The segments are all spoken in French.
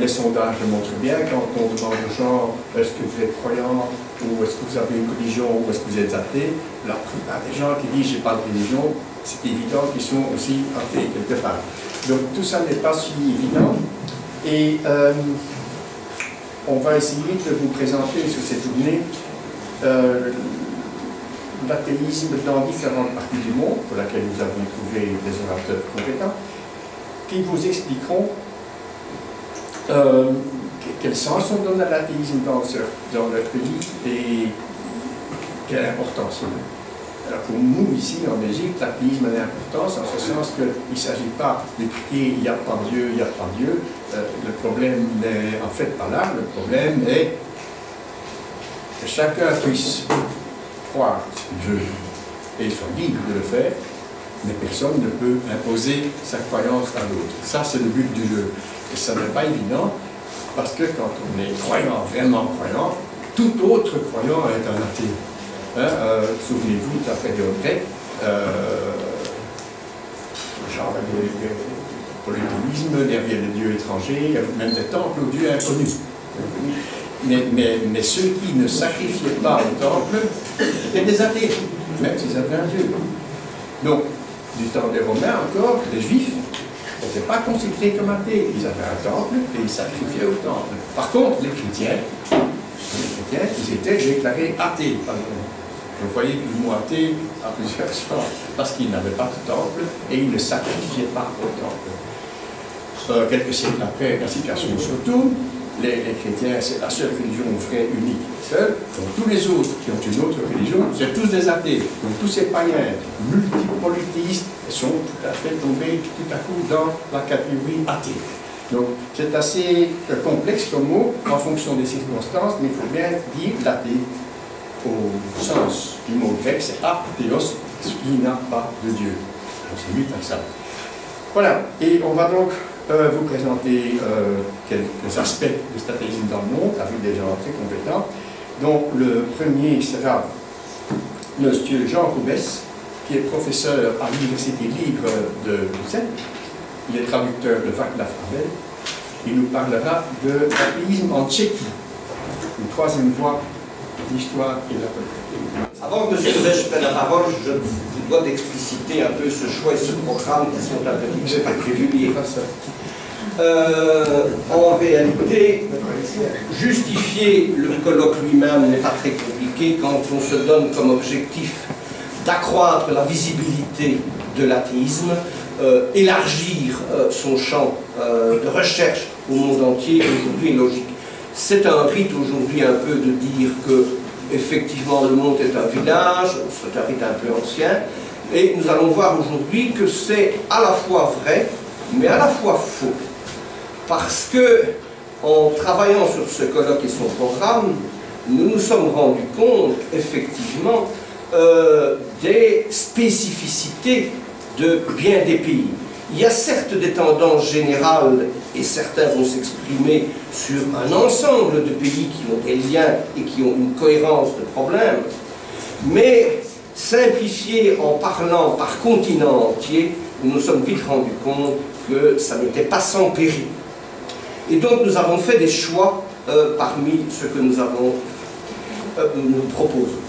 Les sondages le montrent bien, quand on demande aux gens est-ce que vous êtes croyant, ou est-ce que vous avez une religion, ou est-ce que vous êtes athée, la plupart des gens qui disent j'ai pas de religion, c'est évident qu'ils sont aussi athées quelque part. Donc tout ça n'est pas si évident. Et on va essayer de vous présenter sur cette journée l'athéisme dans différentes parties du monde, pour laquelle nous avons trouvé des orateurs compétents, qui vous expliqueront quel sens on donne à l'athéisme dans leur pays et quelle importance il a. Alors pour nous, ici en Belgique, l'athéisme a l'importance en ce sens qu'il ne s'agit pas de crier « il n'y a pas Dieu, il n'y a pas Dieu ». Le problème n'est en fait pas là, le problème est que chacun puisse croire ce qu'il veut et soit libre de le faire, mais personne ne peut imposer sa croyance à l'autre. Ça, c'est le but du jeu. Et ça n'est pas évident, parce que quand on est croyant, vraiment croyant, tout autre croyant est un athée. Souvenez-vous de la période grecque, genre des polythéisme, il y avait des dieux étrangers, il y avait même des temples aux dieux inconnus. Mais ceux qui ne sacrifiaient pas au temple étaient des athées, même s'ils avaient un dieu. Donc, du temps des Romains encore, les Juifs n'étaient pas considérés comme athées. Ils avaient un temple et ils sacrifiaient au temple. Par contre, les chrétiens, ils étaient déclarés athées. Vous voyez que le mot athée a plusieurs sens, parce qu'ils n'avaient pas de temple et ils ne sacrifiaient pas au temple. Quelques siècles après, la situation se retourne. Les chrétiens, c'est la seule religion vraie, unique, seule. Donc tous les autres qui ont une autre religion, c'est tous des athées. Donc tous ces païens multipolythéistes sont tout à fait tombés tout à coup dans la catégorie athée. Donc c'est assez complexe comme mot en fonction des circonstances, mais il faut bien dire l'athée au sens du mot grec, c'est athéos, qui n'a pas de Dieu. Donc c'est vite à ça. Voilà, et on va donc vous présenter quelques aspects de cet athéisme dans le monde, avec des gens très compétents. Donc le premier sera M. Jean Roubès, qui est professeur à l'Université libre de Bruxelles. Il est traducteur de Václav Havel. Il nous parlera de l'athéisme en Tchéquie, une troisième voie de l'histoire et de la politique. Avant que M. Roubès prenne la parole, je dois d'expliciter un peu ce choix et ce programme qui sont un petit peu prévus. En réalité, justifier le colloque lui-même n'est pas très compliqué quand on se donne comme objectif d'accroître la visibilité de l'athéisme, élargir son champ de recherche au monde entier, aujourd'hui est logique. C'est un rite aujourd'hui un peu de dire que effectivement le monde est un village, c'est un rite un peu ancien, et nous allons voir aujourd'hui que c'est à la fois vrai, mais à la fois faux. Parce que, en travaillant sur ce colloque et son programme, nous nous sommes rendus compte, effectivement, des spécificités de bien des pays. Il y a certes des tendances générales, et certains vont s'exprimer sur un ensemble de pays qui ont des liens et qui ont une cohérence de problèmes, mais simplifié en parlant par continent entier, nous nous sommes vite rendus compte que ça n'était pas sans péril. Et donc nous avons fait des choix parmi ce que nous avons nous proposons.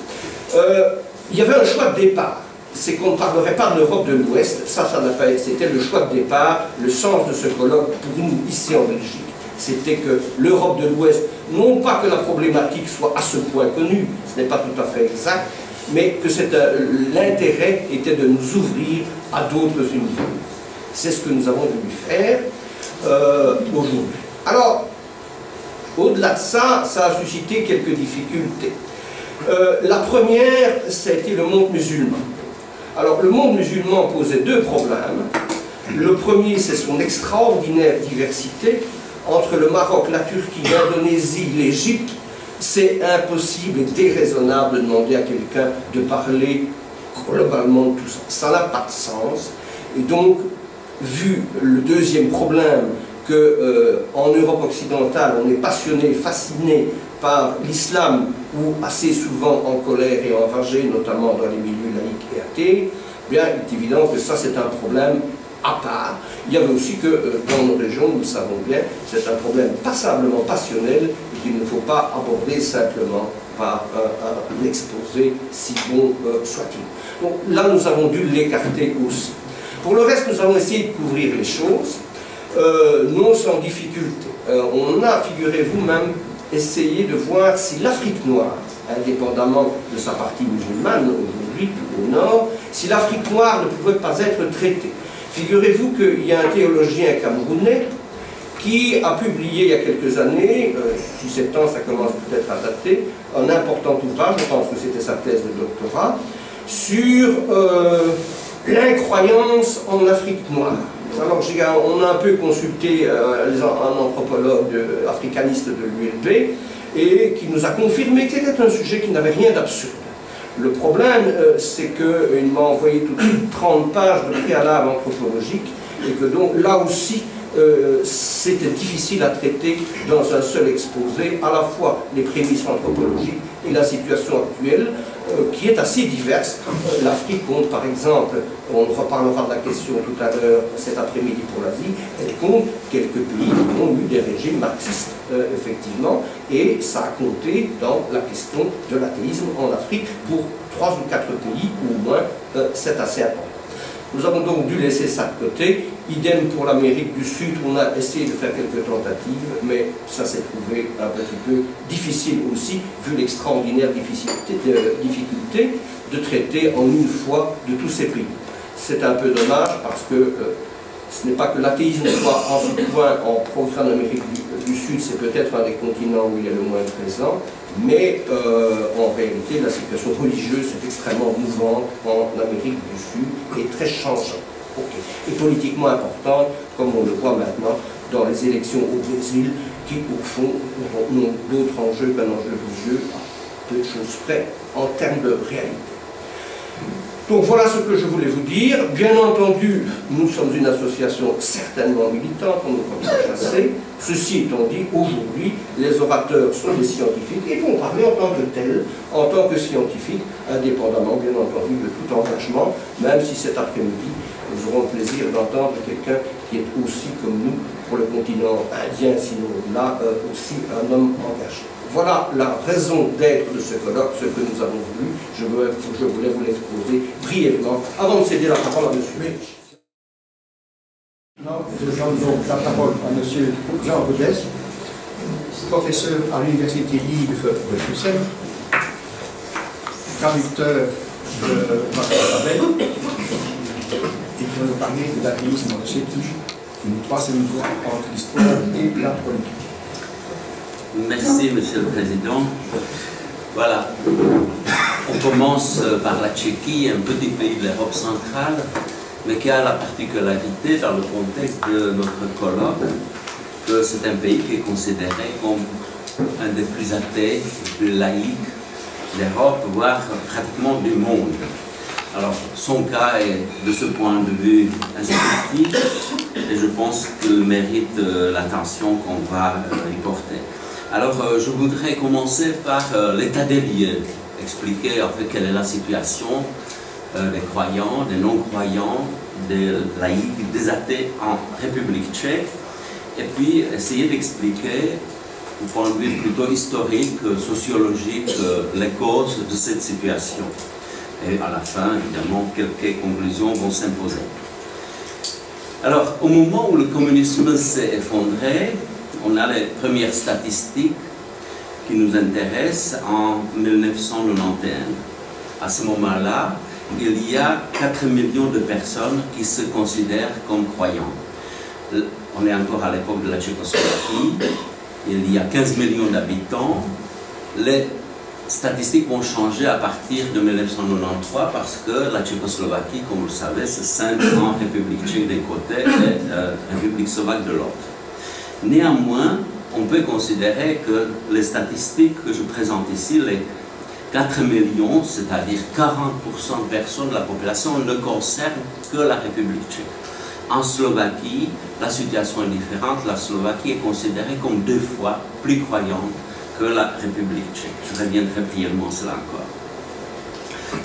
Il y avait un choix de départ, c'est qu'on ne parlerait pas de l'Europe de l'Ouest, ça n'a pas été, c'était le choix de départ, le sens de ce colloque pour nous ici en Belgique. C'était que l'Europe de l'Ouest, non pas que la problématique soit à ce point connue, ce n'est pas tout à fait exact, mais que l'intérêt était de nous ouvrir à d'autres univers. C'est ce que nous avons voulu faire aujourd'hui. Alors, au-delà de ça, ça a suscité quelques difficultés. La première, ça a été le monde musulman. Alors, le monde musulman posait deux problèmes. Le premier, c'est son extraordinaire diversité. Entre le Maroc, la Turquie, l'Indonésie, l'Égypte, c'est impossible et déraisonnable de demander à quelqu'un de parler globalement de tout ça. Ça n'a pas de sens. Et donc, vu le deuxième problème, qu'en Europe occidentale, on est passionné, fasciné par l'islam, ou assez souvent en colère et enragé, notamment dans les milieux laïcs et athées, bien, il est évident que ça, c'est un problème à part. Il y avait aussi que dans nos régions, nous le savons bien, c'est un problème passablement passionnel et qu'il ne faut pas aborder simplement par un exposé, si bon soit-il. Donc là, nous avons dû l'écarter aussi. Pour le reste, nous avons essayé de couvrir les choses, non sans difficulté. On a, figurez-vous, même essayé de voir si l'Afrique noire, indépendamment de sa partie musulmane aujourd'hui au nord, si l'Afrique noire ne pouvait pas être traitée. Figurez-vous qu'il y a un théologien camerounais qui a publié il y a quelques années, 6-7 ans, ça commence peut-être à dater, un important ouvrage, je pense que c'était sa thèse de doctorat, sur l'incroyance en Afrique noire. Alors, on a un peu consulté un anthropologue africaniste de l'ULB et qui nous a confirmé que c'était un sujet qui n'avait rien d'absurde. Le problème, c'est qu'il m'a envoyé tout de suite 30 pages de préalable anthropologique et que donc là aussi, c'était difficile à traiter dans un seul exposé, à la fois les prémices anthropologiques et la situation actuelle, qui est assez diverse. L'Afrique compte, par exemple, on reparlera de la question tout à l'heure cet après-midi pour l'Asie, elle compte quelques pays qui ont eu des régimes marxistes, effectivement, et ça a compté dans la question de l'athéisme en Afrique pour 3 ou 4 pays, ou au moins, c'est assez important. Nous avons donc dû laisser ça de côté. Idem pour l'Amérique du Sud, on a essayé de faire quelques tentatives, mais ça s'est trouvé un petit peu difficile aussi, vu l'extraordinaire difficulté de traiter en une fois de tous ces pays. C'est un peu dommage parce que ce n'est pas que l'athéisme soit en ce point en progrès en Amérique du Sud, c'est peut-être un des continents où il est le moins présent, mais en réalité la situation religieuse est extrêmement mouvante en Amérique du Sud et très changeante. Okay. Et politiquement importante, comme on le voit maintenant dans les élections au Brésil, qui au fond n'ont d'autre enjeu qu'un enjeu religieux, à peu de choses près en termes de réalité. Donc voilà ce que je voulais vous dire. Bien entendu, nous sommes une association certainement militante, on ne peut pas chasser. Ceci étant dit, aujourd'hui, les orateurs sont des scientifiques et vont parler en tant que tels, en tant que scientifiques, indépendamment bien entendu de tout engagement, même si cet après-midi, nous aurons le plaisir d'entendre quelqu'un qui est aussi comme nous, pour le continent indien, sinon là aussi un homme engagé. Voilà la raison d'être de ce colloque, ce que nous avons voulu. Je voulais vous l'exposer brièvement, avant de céder la parole à M. Mitch. Non, je donne donc la parole à M. Jean Rodez, professeur à l'Université libre de Bruxelles, traducteur de Marc Ravel, et qui va nous parler de l'athéisme dans le sécu, une troisième voie entre l'histoire et la politique. Merci, Monsieur le Président. Voilà, on commence par la Tchéquie, un petit pays de l'Europe centrale, mais qui a la particularité dans le contexte de notre colloque que c'est un pays qui est considéré comme un des plus athées, plus laïques d'Europe, voire pratiquement du monde. Alors, son cas est, de ce point de vue, instructif, et je pense qu'il mérite l'attention qu'on va y porter. Alors, je voudrais commencer par l'état des lieux, expliquer en fait quelle est la situation des croyants, des non-croyants, des laïcs, des athées en République tchèque, et puis essayer d'expliquer, du point de vue plutôt historique, sociologique, les causes de cette situation. Et à la fin, évidemment, quelques conclusions vont s'imposer. Alors, au moment où le communisme s'est effondré, on a les premières statistiques qui nous intéressent en 1991. À ce moment-là, il y a 4 millions de personnes qui se considèrent comme croyants. On est encore à l'époque de la Tchécoslovaquie, il y a 15 millions d'habitants. Les statistiques vont changer à partir de 1993 parce que la Tchécoslovaquie, comme vous le savez, se scinde en République tchèque d'un côté et République slovaque de l'autre. Néanmoins, on peut considérer que les statistiques que je présente ici, les 4 millions, c'est-à-dire 40% de personnes de la population, ne concernent que la République tchèque. En Slovaquie, la situation est différente. La Slovaquie est considérée comme 2 fois plus croyante que la République tchèque. Je reviendrai brièvement cela encore.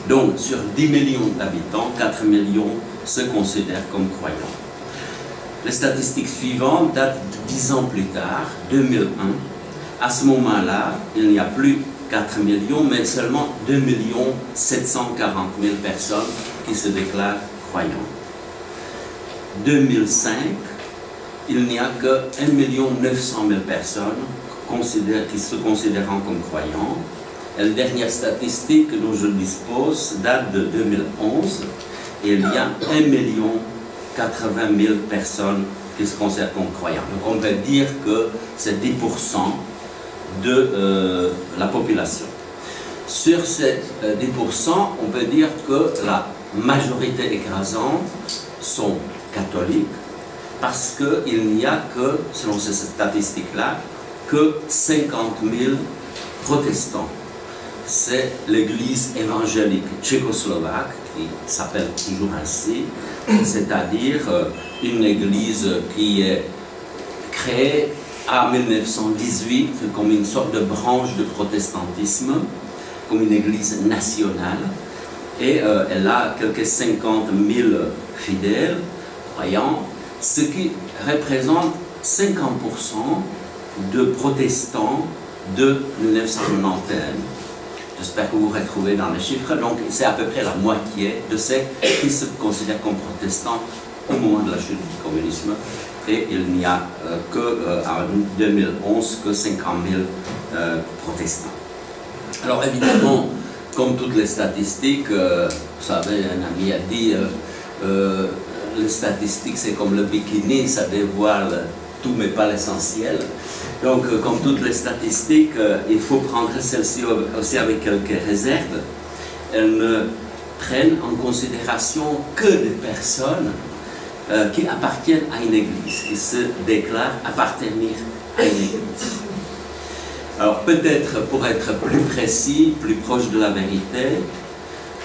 Donc, sur 10 millions d'habitants, 4 millions se considèrent comme croyants. Les statistiques suivantes datent de 10 ans plus tard, 2001. À ce moment-là, il n'y a plus 4 millions, mais seulement 2 740 000 personnes qui se déclarent croyants. 2005, il n'y a que 1 900 000 personnes qui se considèrent comme croyants. Et la dernière statistique dont je dispose date de 2011, et il y a 1 080 000 personnes qui se considèrent comme croyants. Donc on peut dire que c'est 10% de la population. Sur ces 10%, on peut dire que la majorité écrasante sont catholiques, parce qu'il n'y a que, selon ces statistiques-là, que 50 000 protestants. C'est l'église évangélique tchécoslovaque, qui s'appelle toujours ainsi, c'est-à-dire une église qui est créée en 1918 comme une sorte de branche de protestantisme, comme une église nationale, et elle a quelques 50 000 fidèles, croyants, ce qui représente 50% de protestants de 1991. J'espère que vous retrouvez dans les chiffres. Donc c'est à peu près la moitié de ceux qui se considèrent comme protestants au moment de la chute du communisme. Et il n'y a en 2011 que 50 000 protestants. Alors évidemment, comme toutes les statistiques, vous savez, un ami a dit, les statistiques c'est comme le bikini, ça dévoile tout mais pas l'essentiel. Donc comme toutes les statistiques, il faut prendre celles-ci aussi avec quelques réserves. Elles ne prennent en considération que des personnes qui appartiennent à une église, qui se déclarent appartenir à une église. Alors peut-être pour être plus précis, plus proche de la vérité,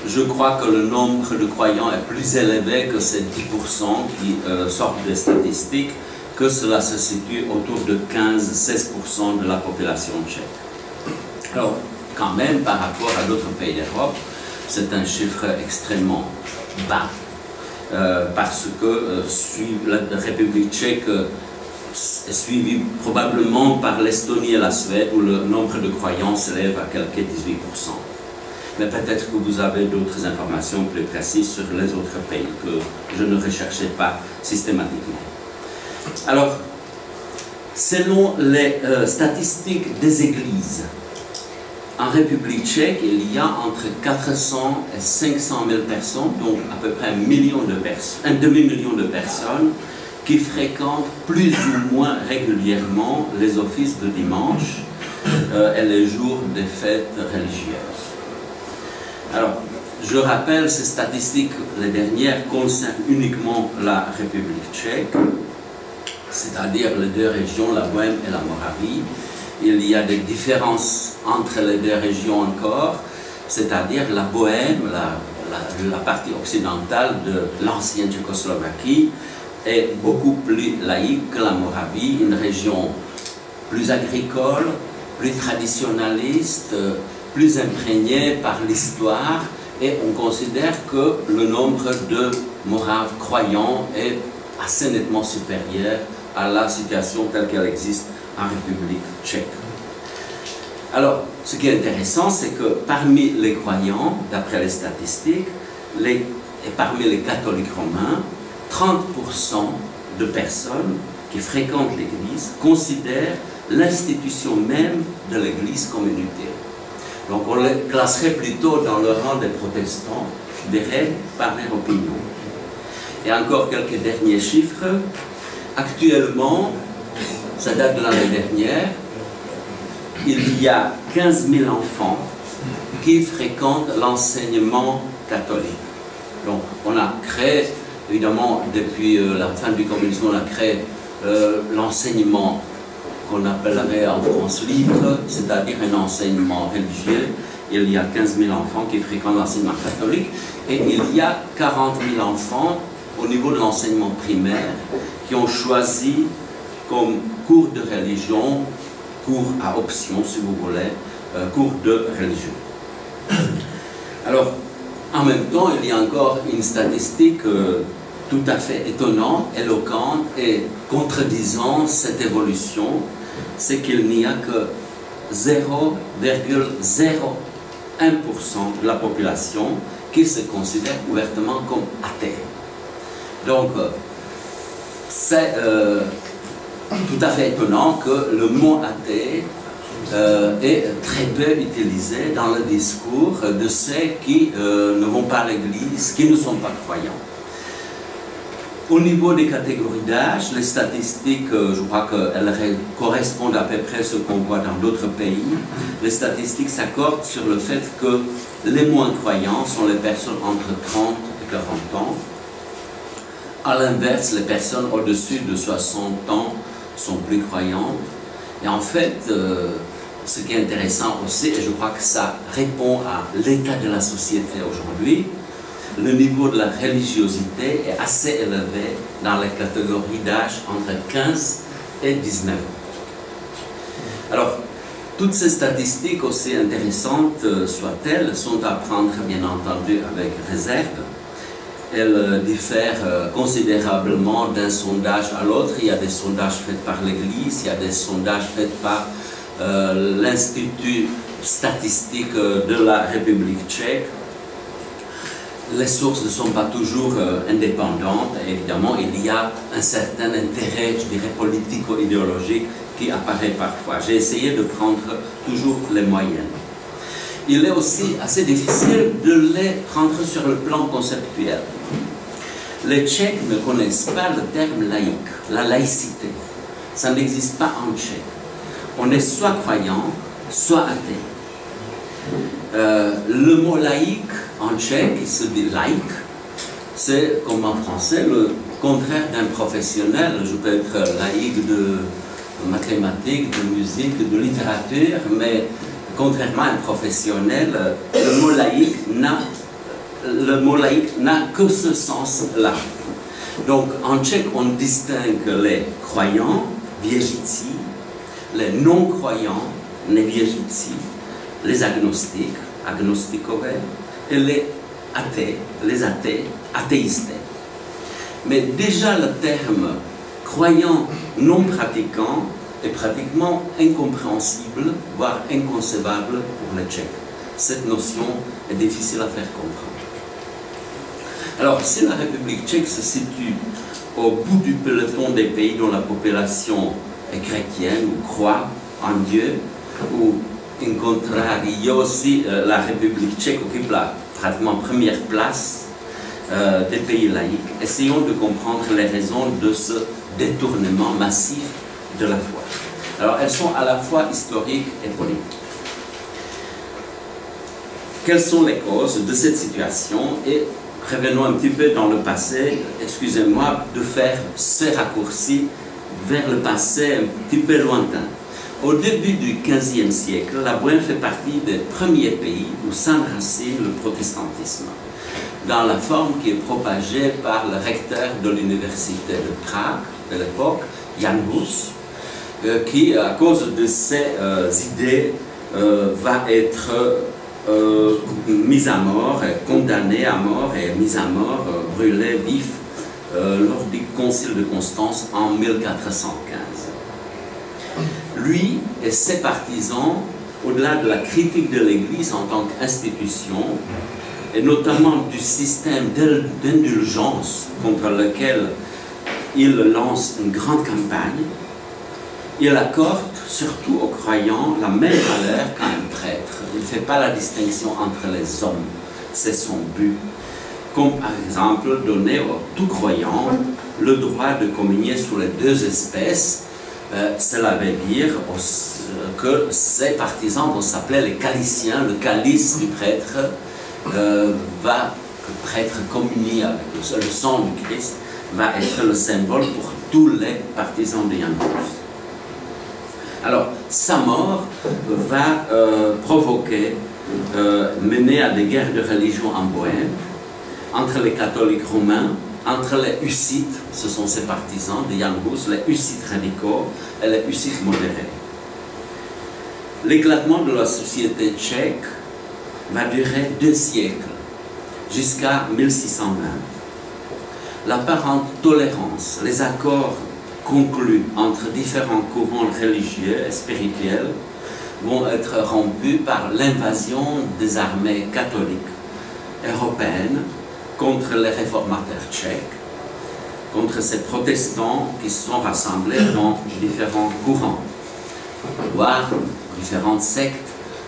je crois que le nombre de croyants est plus élevé que ces 10% qui sortent des statistiques, que cela se situe autour de 15-16% de la population tchèque. Alors quand même, par rapport à d'autres pays d'Europe, c'est un chiffre extrêmement bas, parce que la République tchèque est suivie probablement par l'Estonie et la Suède, où le nombre de croyants s'élève à quelques 18%. Mais peut-être que vous avez d'autres informations plus précises sur les autres pays que je ne recherchais pas systématiquement. Alors, selon les statistiques des églises, en République tchèque, il y a entre 400 et 500 000 personnes, donc à peu près un demi-million de personnes, qui fréquentent plus ou moins régulièrement les offices de dimanche et les jours des fêtes religieuses. Alors, je rappelle, ces statistiques, les dernières, concernent uniquement la République tchèque, c'est-à-dire les deux régions, la Bohême et la Moravie. Il y a des différences entre les deux régions encore, c'est-à-dire la Bohême, la partie occidentale de l'ancienne Tchécoslovaquie, est beaucoup plus laïque que la Moravie, une région plus agricole, plus traditionnaliste, plus imprégnée par l'histoire, et on considère que le nombre de Moraves croyants est assez nettement supérieur à la situation telle qu'elle existe en République tchèque. Alors, ce qui est intéressant, c'est que parmi les croyants, d'après les statistiques, et parmi les catholiques romains, 30% de personnes qui fréquentent l'Église considèrent l'institution même de l'Église comme inutile. Donc on les classerait plutôt dans le rang des protestants, des règles par leur opinion. Et encore quelques derniers chiffres. Actuellement, ça date de l'année dernière, il y a 15 000 enfants qui fréquentent l'enseignement catholique. Donc on a créé, évidemment, depuis la fin du communisme, on a créé l'enseignement qu'on appellerait en France libre, c'est-à-dire un enseignement religieux. Il y a 15 000 enfants qui fréquentent l'enseignement catholique et il y a 40 000 enfants au niveau de l'enseignement primaire qui ont choisi comme cours de religion, cours à option si vous voulez, cours de religion. Alors, en même temps, il y a encore une statistique tout à fait étonnant, éloquent et contredisant cette évolution, c'est qu'il n'y a que 0,01% de la population qui se considère ouvertement comme athée. Donc, c'est tout à fait étonnant que le mot athée est très peu utilisé dans le discours de ceux qui ne vont pas à l'église, qui ne sont pas croyants. Au niveau des catégories d'âge, les statistiques, je crois qu'elles correspondent à peu près à ce qu'on voit dans d'autres pays. Les statistiques s'accordent sur le fait que les moins croyants sont les personnes entre 30 et 40 ans. À l'inverse, les personnes au-dessus de 60 ans sont plus croyantes. Et en fait, ce qui est intéressant aussi, et je crois que ça répond à l'état de la société aujourd'hui, le niveau de la religiosité est assez élevé dans les catégories d'âge entre 15 et 19 ans. Alors, toutes ces statistiques, aussi intéressantes soient-elles, sont à prendre bien entendu avec réserve. Elles diffèrent considérablement d'un sondage à l'autre. Il y a des sondages faits par l'Église, il y a des sondages faits par l'Institut statistique de la République tchèque. Les sources ne sont pas toujours indépendantes. Évidemment, il y a un certain intérêt, je dirais, politico-idéologique qui apparaît parfois. J'ai essayé de prendre toujours les moyennes. Il est aussi assez difficile de les prendre sur le plan conceptuel. Les Tchèques ne connaissent pas le terme laïque, la laïcité. Ça n'existe pas en tchèque. On est soit croyant, soit athée. Le mot laïque en tchèque, il se dit laïque, c'est comme en français le contraire d'un professionnel. Je peux être laïque de mathématiques, de musique, de littérature, mais contrairement à un professionnel, le mot laïque n'a que ce sens-là. Donc en tchèque, on distingue les croyants, věřící, les non-croyants, nevěřící, les agnostiques, agnostikové, et les athées, athéistes. Mais déjà le terme croyant non pratiquant est pratiquement incompréhensible, voire inconcevable pour les Tchèques. Cette notion est difficile à faire comprendre. Alors, si la République tchèque se situe au bout du peloton des pays dont la population est chrétienne ou croit en Dieu, ou in contrario aussi, la République tchèque occupe la pratiquement première place des pays laïcs, essayons de comprendre les raisons de ce détournement massif de la foi. Alors, elles sont à la fois historiques et politiques. Quelles sont les causes de cette situation? Et revenons un petit peu dans le passé, excusez-moi de faire ce raccourci vers le passé un petit peu lointain. Au début du XVe siècle, la Bohême fait partie des premiers pays où s'enracine le protestantisme, dans la forme qui est propagée par le recteur de l'université de Prague de l'époque, Jan Hus, qui, à cause de ses idées, va être mis à mort, condamné à mort et mis à mort, brûlé vif lors du concile de Constance en 1415. Lui et ses partisans, au-delà de la critique de l'Église en tant qu'institution, et notamment du système d'indulgence contre lequel il lance une grande campagne, il accorde surtout aux croyants la même valeur qu'à un prêtre. Il ne fait pas la distinction entre les hommes, c'est son but. Comme par exemple donner aux tout croyants le droit de communier sur les deux espèces. Cela veut dire que ses partisans vont s'appeler les caliciens. Le calice du prêtre le prêtre communie avec le sang du Christ va être le symbole pour tous les partisans de Jan Hus. Alors, sa mort va mener à des guerres de religion en Bohême, entre les catholiques romains, entre les hussites, ce sont ses partisans de Jan Hus, les hussites radicaux et les hussites modérés. L'éclatement de la société tchèque va durer 2 siècles, jusqu'à 1620. l'apparente tolérance, les accords conclus entre différents courants religieux et spirituels vont être rompus par l'invasion des armées catholiques européennes contre les réformateurs tchèques, contre ces protestants qui se sont rassemblés dans différents courants, voire différentes sectes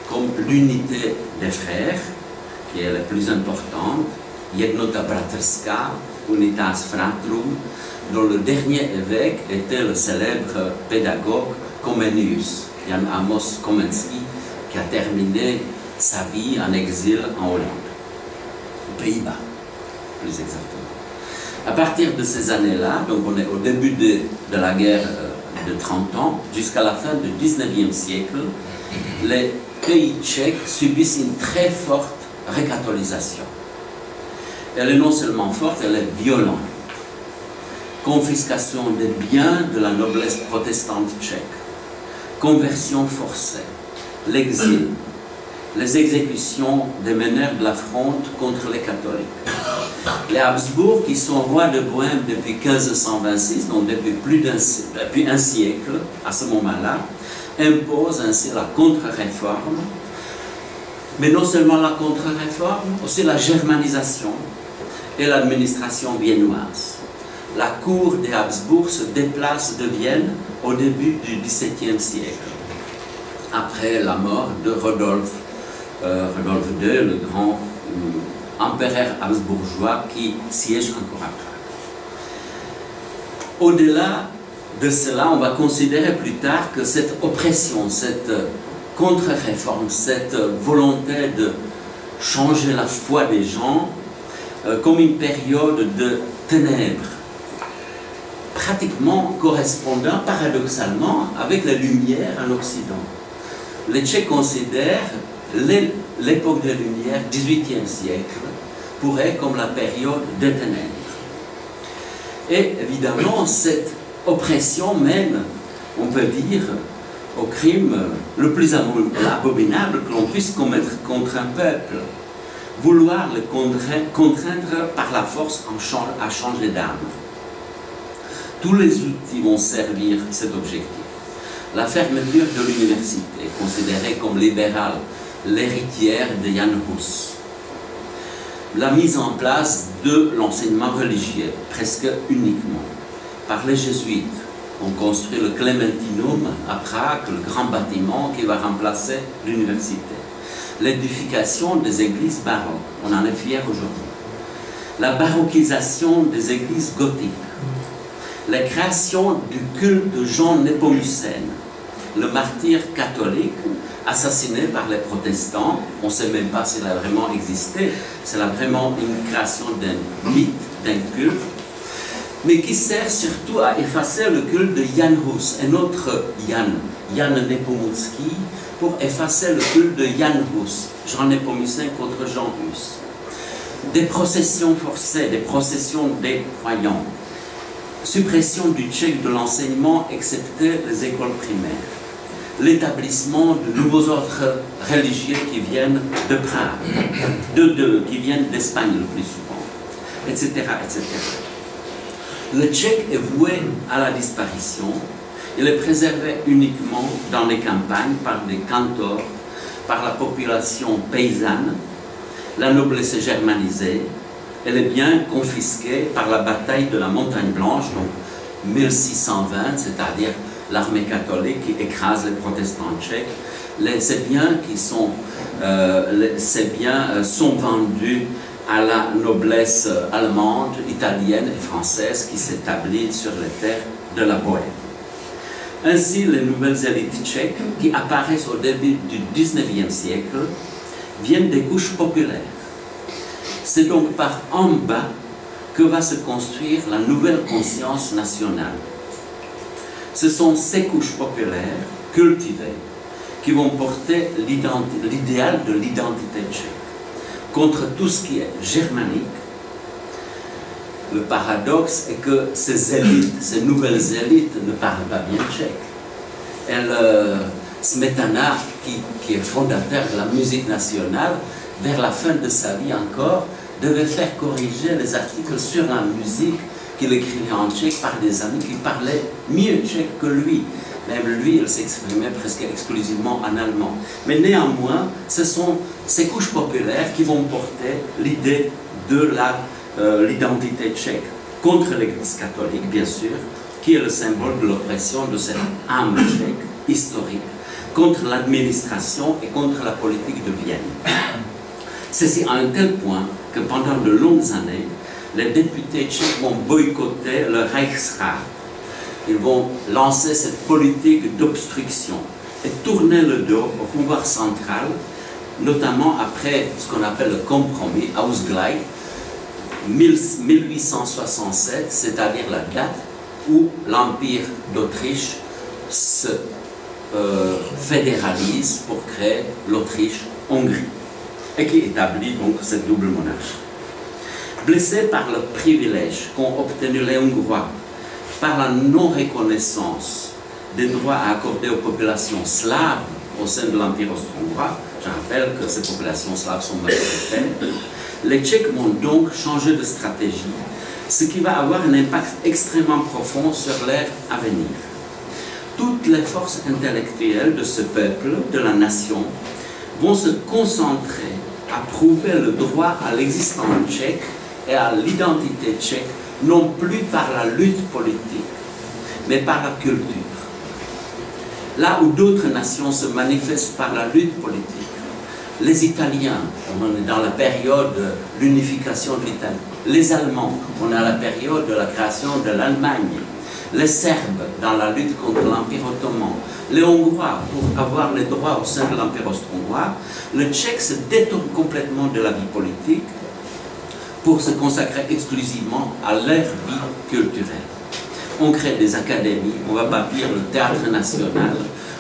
comme l'unité des frères, qui est la plus importante, Jednota Bratrska, Unitas Fratrum, dont le dernier évêque était le célèbre pédagogue Comenius, Jan Amos Komenský, qui a terminé sa vie en exil en Hollande, aux Pays-Bas, plus exactement. À partir de ces années-là, donc on est au début de la guerre de 30 ans, jusqu'à la fin du 19e siècle, les pays tchèques subissent une très forte récatholisation. Elle est non seulement forte, elle est violente. Confiscation des biens de la noblesse protestante tchèque, conversion forcée, l'exil, les exécutions des meneurs de la fronde contre les catholiques. Les Habsbourg, qui sont rois de Bohême depuis 1526, donc depuis un siècle, à ce moment-là, imposent ainsi la contre-réforme, mais non seulement la contre-réforme, aussi la germanisation et l'administration viennoise. La cour des Habsbourg se déplace de Vienne au début du XVIIe siècle, après la mort de Rodolphe II, le grand empereur habsbourgeois qui siège encore à Prague. Au-delà de cela, on va considérer plus tard que cette oppression, cette contre-réforme, cette volonté de changer la foi des gens comme une période de ténèbres, pratiquement correspondant paradoxalement avec la lumière en Occident. Les Tchèques considèrent l'époque des Lumières, 18e siècle, pourrait comme la période des ténèbres. Et évidemment, cette oppression mène, on peut dire, au crime le plus abominable que l'on puisse commettre contre un peuple. Vouloir le contraindre par la force à changer d'âme. Tous les outils vont servir cet objectif. La fermeture de l'université, considérée comme libérale, l'héritière de Jan Hus. La mise en place de l'enseignement religieux, presque uniquement, par les jésuites. On construit le Clementinum à Prague, le grand bâtiment qui va remplacer l'université. L'édification des églises baroques, on en est fiers aujourd'hui. La baroquisation des églises gothiques. La création du culte de Jean Népomucène, le martyr catholique assassiné par les protestants. On ne sait même pas s'il a vraiment existé, c'est vraiment une création d'un mythe, d'un culte, mais qui sert surtout à effacer le culte de Jan Hus, un autre Jan Nepomucký, pour effacer le culte de Jan Hus, Jean Népomucène contre Jean Hus. Des processions forcées, des processions des croyants, suppression du tchèque de l'enseignement excepté les écoles primaires, l'établissement de nouveaux ordres religieux qui viennent de Prague, qui viennent d'Espagne le plus souvent, etc., etc. Le tchèque est voué à la disparition. Il est préservé uniquement dans les campagnes par des cantors, par la population paysanne. La noblesse est germanisée. Elle est bien confisquée par la bataille de la Montagne Blanche, donc 1620, c'est-à-dire l'armée catholique qui écrase les protestants tchèques. Ces biens sont vendus à la noblesse allemande, italienne et française qui s'établit sur les terres de la Bohême. Ainsi, les nouvelles élites tchèques qui apparaissent au début du XIXe siècle viennent des couches populaires. C'est donc par en bas que va se construire la nouvelle conscience nationale. Ce sont ces couches populaires, cultivées, qui vont porter l'idéal de l'identité tchèque contre tout ce qui est germanique. Le paradoxe est que ces élites, ces nouvelles élites ne parlent pas bien tchèque. Smetana, qui est fondateur de la musique nationale, vers la fin de sa vie encore, devait faire corriger les articles sur la musique qu'il écrivait en tchèque par des amis qui parlaient mieux tchèque que lui. Même lui, il s'exprimait presque exclusivement en allemand. Mais néanmoins, ce sont ces couches populaires qui vont porter l'idée de l'identité tchèque contre l'Église catholique, bien sûr, qui est le symbole de l'oppression de cette âme tchèque historique, contre l'administration et contre la politique de Vienne. Ceci à un tel point que pendant de longues années, les députés tchèques vont boycotter le Reichsrat. Ils vont lancer cette politique d'obstruction et tourner le dos au pouvoir central, notamment après ce qu'on appelle le compromis, Ausgleich, 1867, c'est-à-dire la date où l'Empire d'Autriche se fédéralise pour créer l'Autriche-Hongrie et qui établit donc cette double monarchie. Blessés par le privilège qu'ont obtenu les Hongrois par la non-reconnaissance des droits à accorder aux populations slaves au sein de l'Empire austro-hongrois, je rappelle que ces populations slaves sont majoritaires, les Tchèques vont donc changer de stratégie, ce qui va avoir un impact extrêmement profond sur leur avenir. Toutes les forces intellectuelles de ce peuple, de la nation, vont se concentrer à prouver le droit à l'existence tchèque et à l'identité tchèque, non plus par la lutte politique, mais par la culture. Là où d'autres nations se manifestent par la lutte politique, les Italiens, on est dans la période de l'unification de l'Italie, les Allemands, on est à la période de la création de l'Allemagne, les Serbes dans la lutte contre l'Empire ottoman, les Hongrois pour avoir les droits au sein de l'Empire austro-hongrois, le Tchèque se détourne complètement de la vie politique pour se consacrer exclusivement à leur vie culturelle. On crée des académies, on va bâtir le théâtre national,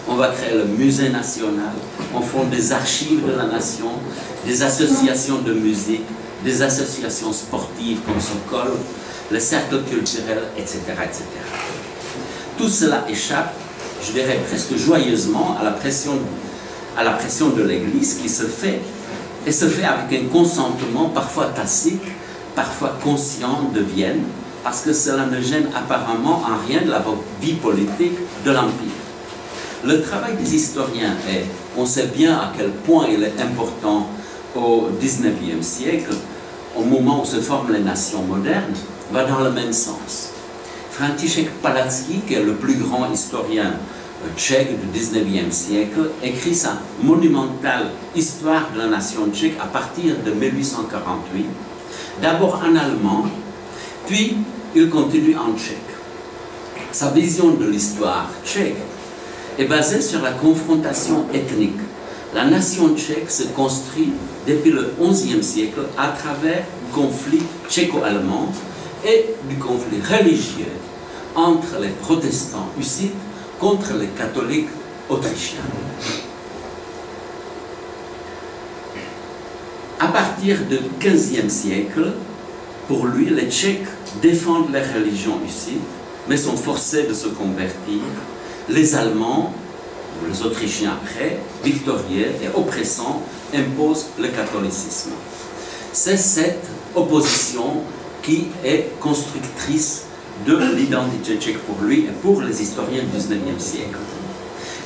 on va créer le musée national, on fonde des archives de la nation, des associations de musique, des associations sportives comme Sokol, les cercles culturels, etc., etc. Tout cela échappe, je dirais presque joyeusement, à la pression de l'Église qui se fait, et se fait avec un consentement parfois tacite, parfois conscient de Vienne, parce que cela ne gêne apparemment en rien de la vie politique de l'Empire. Le travail des historiens est, on sait bien à quel point il est important au XIXe siècle, au moment où se forment les nations modernes, va dans le même sens. František Palacký, qui est le plus grand historien tchèque du XIXe siècle, écrit sa monumentale histoire de la nation tchèque à partir de 1848, d'abord en allemand, puis il continue en tchèque. Sa vision de l'histoire tchèque est basée sur la confrontation ethnique. La nation tchèque se construit depuis le XIe siècle à travers du conflit tchéco-allemand et du conflit religieux entre les protestants hussites contre les catholiques autrichiens. À partir du XVe siècle, pour lui, les Tchèques défendent la religion hussite, mais sont forcés de se convertir. Les Allemands, ou les Autrichiens après, victorieux et oppressants, imposent le catholicisme. C'est cette opposition qui est constructrice de l'identité tchèque pour lui et pour les historiens du XIXe siècle.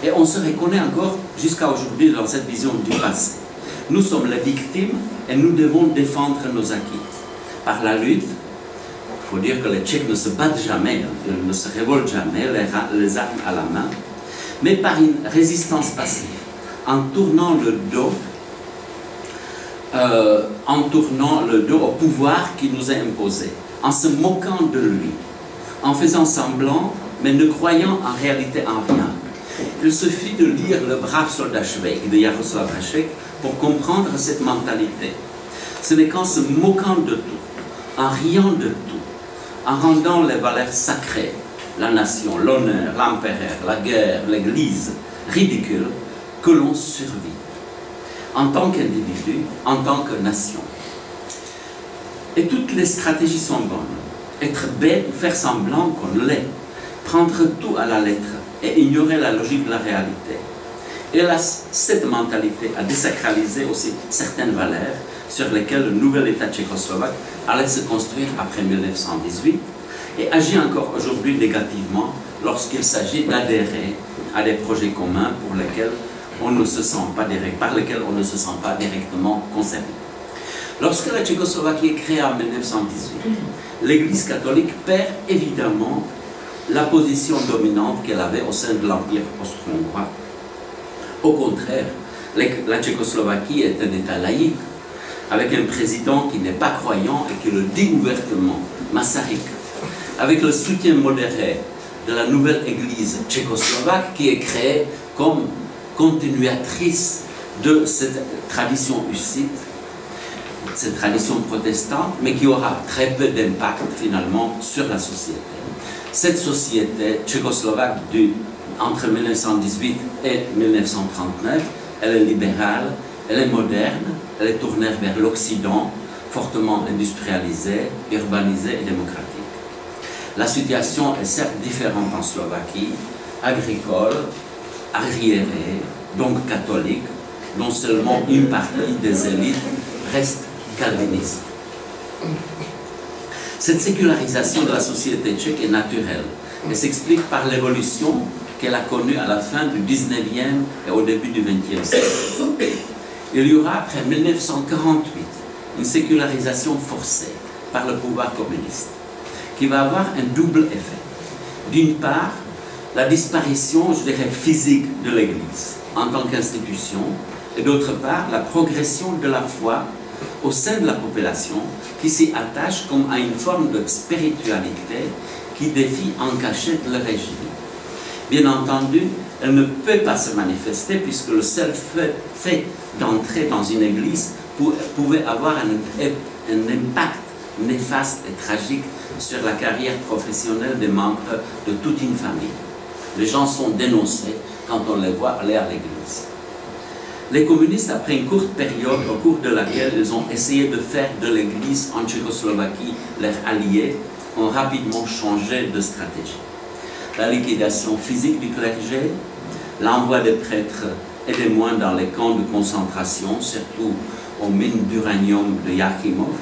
Et on se reconnaît encore jusqu'à aujourd'hui dans cette vision du passé. Nous sommes les victimes et nous devons défendre nos acquis. Par la lutte, il faut dire que les Tchèques ne se battent jamais, ils ne se révoltent jamais, les armes à la main, mais par une résistance passive, en tournant le dos au pouvoir qui nous est imposé, en se moquant de lui, en faisant semblant, mais ne croyant en réalité en rien. Il suffit de lire Le brave soldat Švejk de Jaroslav Hašek pour comprendre cette mentalité. Ce n'est qu'en se moquant de tout, en riant de tout, en rendant les valeurs sacrées, la nation, l'honneur, l'empereur, la guerre, l'Église, ridicules, que l'on survit, en tant qu'individu, en tant que nation. Et toutes les stratégies sont bonnes. Être bête, faire semblant qu'on l'est, prendre tout à la lettre et ignorer la logique de la réalité. Et là, cette mentalité a désacralisé aussi certaines valeurs, sur lesquels le nouvel État tchécoslovaque allait se construire après 1918 et agit encore aujourd'hui négativement lorsqu'il s'agit d'adhérer à des projets communs par lesquels on ne se sent pas directement concerné. Lorsque la Tchécoslovaquie est créée en 1918, l'Église catholique perd évidemment la position dominante qu'elle avait au sein de l'Empire austro-hongrois. Au contraire, la Tchécoslovaquie est un État laïque, avec un président qui n'est pas croyant et qui le dit ouvertement, Masaryk, avec le soutien modéré de la nouvelle Église tchécoslovaque qui est créée comme continuatrice de cette tradition hussite, cette tradition protestante, mais qui aura très peu d'impact finalement sur la société. Cette société tchécoslovaque entre 1918 et 1939, elle est libérale, elle est moderne, elle est tournée vers l'Occident, fortement industrialisée, urbanisée et démocratique. La situation est certes différente en Slovaquie, agricole, arriérée, donc catholique, dont seulement une partie des élites reste calviniste. Cette sécularisation de la société tchèque est naturelle et s'explique par l'évolution qu'elle a connue à la fin du 19e et au début du 20e siècle. Il y aura après 1948 une sécularisation forcée par le pouvoir communiste qui va avoir un double effet. D'une part, la disparition, je dirais, physique de l'Église en tant qu'institution, et d'autre part, la progression de la foi au sein de la population qui s'y attache comme à une forme de spiritualité qui défie en cachette le régime. Bien entendu, elle ne peut pas se manifester puisque le seul fait d'entrer dans une église pouvait avoir un impact néfaste et tragique sur la carrière professionnelle des membres de toute une famille. Les gens sont dénoncés quand on les voit aller à l'église. Les communistes, après une courte période au cours de laquelle ils ont essayé de faire de l'église en Tchécoslovaquie leur allié, ont rapidement changé de stratégie. La liquidation physique du clergé, l'envoi des prêtres et des moines dans les camps de concentration, surtout aux mines d'uranium de Yakimov,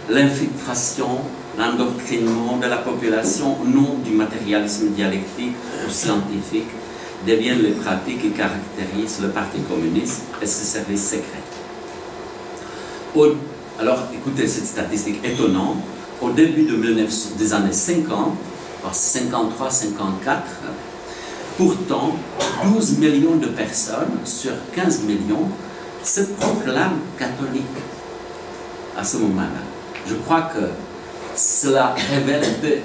l'infiltration, l'endoctrinement de la population au nom du matérialisme dialectique ou scientifique deviennent les pratiques qui caractérisent le Parti communiste et ses services secrets. Alors, écoutez cette statistique étonnante. Au début des années 50, 53-54, pourtant, 12 millions de personnes sur 15 millions se proclament catholiques à ce moment-là. Je crois que cela révèle un peu